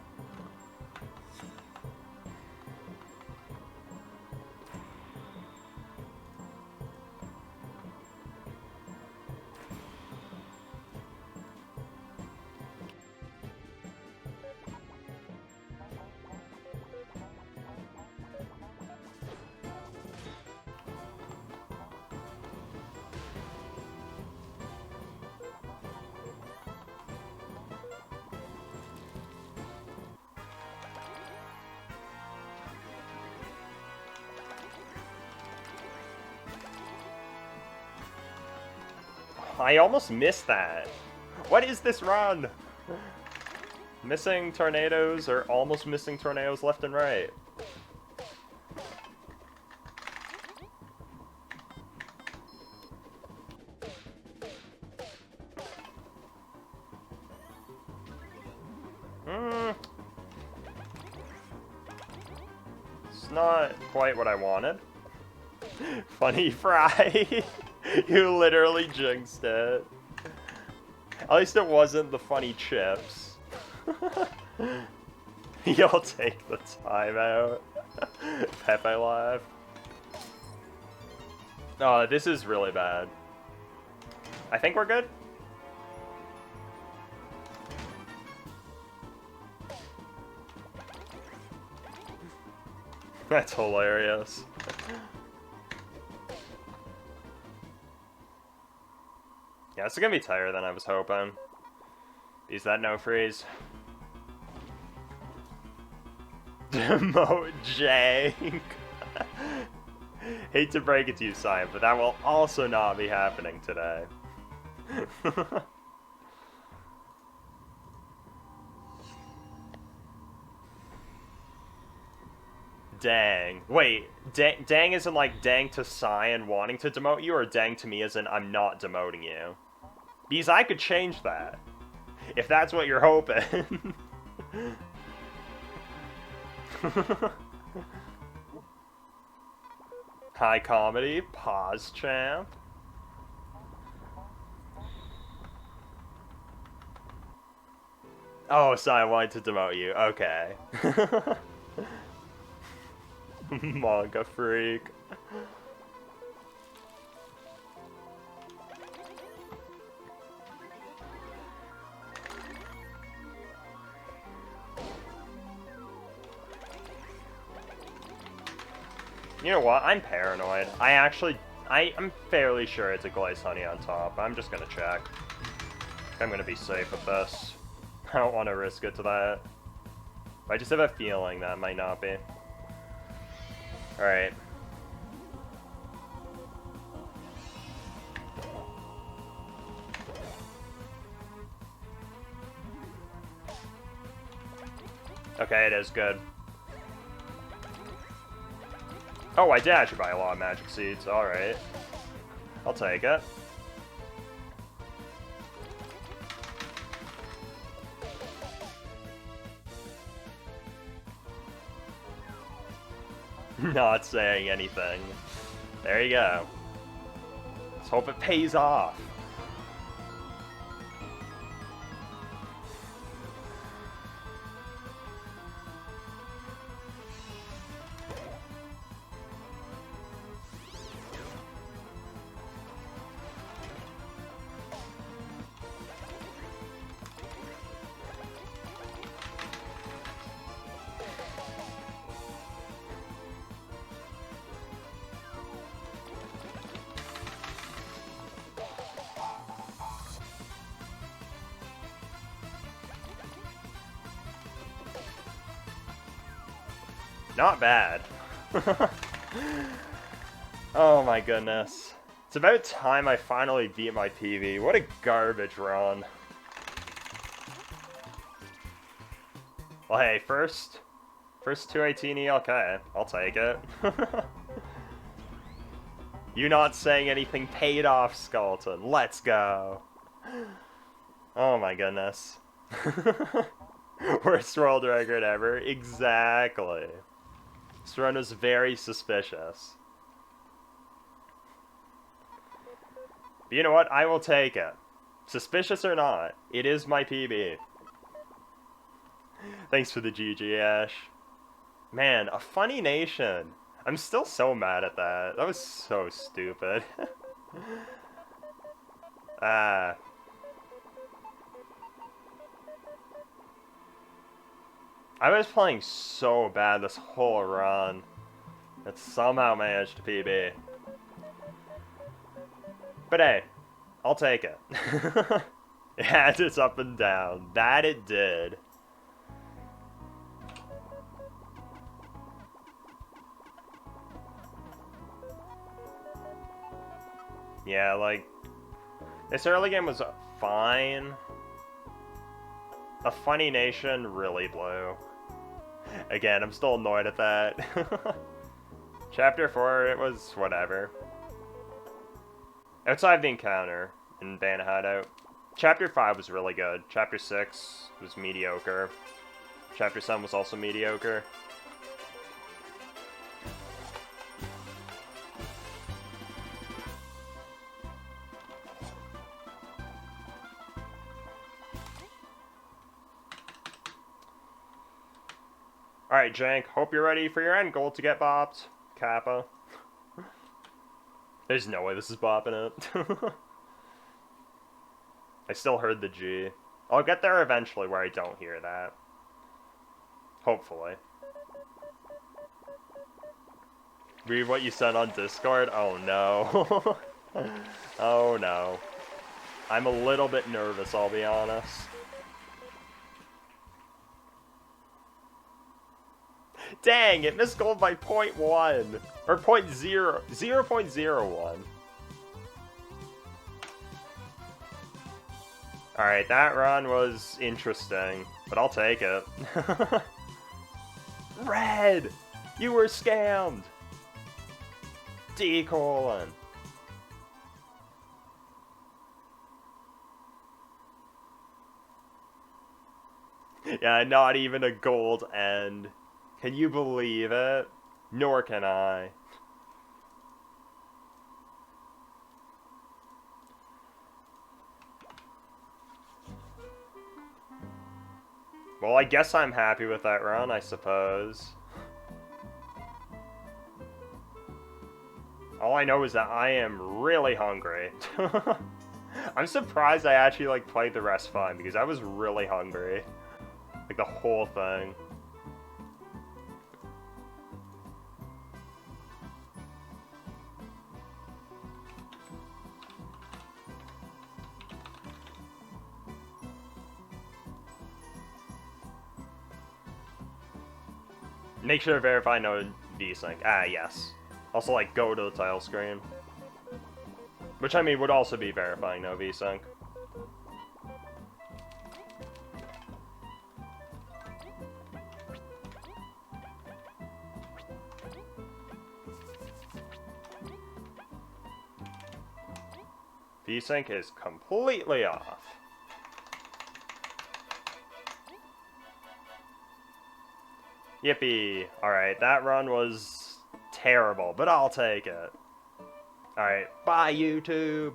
Speaker 1: I almost missed that. What is this run? Missing tornadoes or almost missing tornadoes left and right. It's not quite what I wanted. Funny fry. You literally jinxed it. At least it wasn't the funny chips. You'll take the time out. Pepe laugh. Oh, this is really bad. I think we're good. That's hilarious. Yeah, it's gonna be tighter than I was hoping. Is that no freeze? Mojang. Hate to break it to you, Simon, but that will also not be happening today. Dang. Wait, dang isn't like dang to Cyan wanting to demote you, or dang to me isn't I'm not demoting you? Because I could change that. If that's what you're hoping. High comedy, pause champ. Oh, so I wanted to demote you. Okay. Manga freak. You know what? I'm paranoid. I'm fairly sure it's a glazed honey on top. I'm just gonna check. I'm gonna be safe with this. I don't want to risk it to that. I just have a feeling that might not be. Alright. Okay, it is good. Oh, I did actually buy a lot of magic seeds. Alright. I'll take it. Not saying anything. There you go. Let's hope it pays off. Not bad. Oh my goodness. It's about time I finally beat my PB. What a garbage run. Well, hey, first 218 ELK. I'll take it. You not saying anything paid off, Skeleton. Let's go. Oh my goodness. Worst world record ever. Exactly. This run was very suspicious. But you know what? I will take it. Suspicious or not, it is my PB. Thanks for the GG, Ash. Man, Ahoneynation. I'm still so mad at that. That was so stupid. I was playing so bad this whole run. That somehow managed to PB. But hey, I'll take it. It had its up and down. That it did. Yeah, like, this early game was fine. Ahoneynation really blew. Again, I'm still annoyed at that. Chapter 4, it was whatever. Outside the encounter in Bandit Hideout. Chapter 5 was really good. Chapter 6 was mediocre. Chapter 7 was also mediocre. Alright, Jank, hope you're ready for your end goal to get bopped. Kappa. There's no way this is bopping it. I still heard the G. I'll get there eventually where I don't hear that. Hopefully. Read what you said on Discord? Oh no. Oh no. I'm a little bit nervous, I'll be honest. Dang, it missed gold by 0.1. Or 0.01. Alright, that run was interesting, but I'll take it. Red! You were scammed! D:. Yeah, not even a gold end. Can you believe it? Nor can I. Well, I guess I'm happy with that run, I suppose. All I know is that I am really hungry. I'm surprised I actually, like, played the rest fine, because I was really hungry. Like, the whole thing. Make sure to verify no VSync. Ah, yes. Also, like, go to the title screen. Which, I mean, would also be verifying no VSync. VSync is completely off. Yippee. Alright, that run was terrible, but I'll take it. Alright, bye YouTube!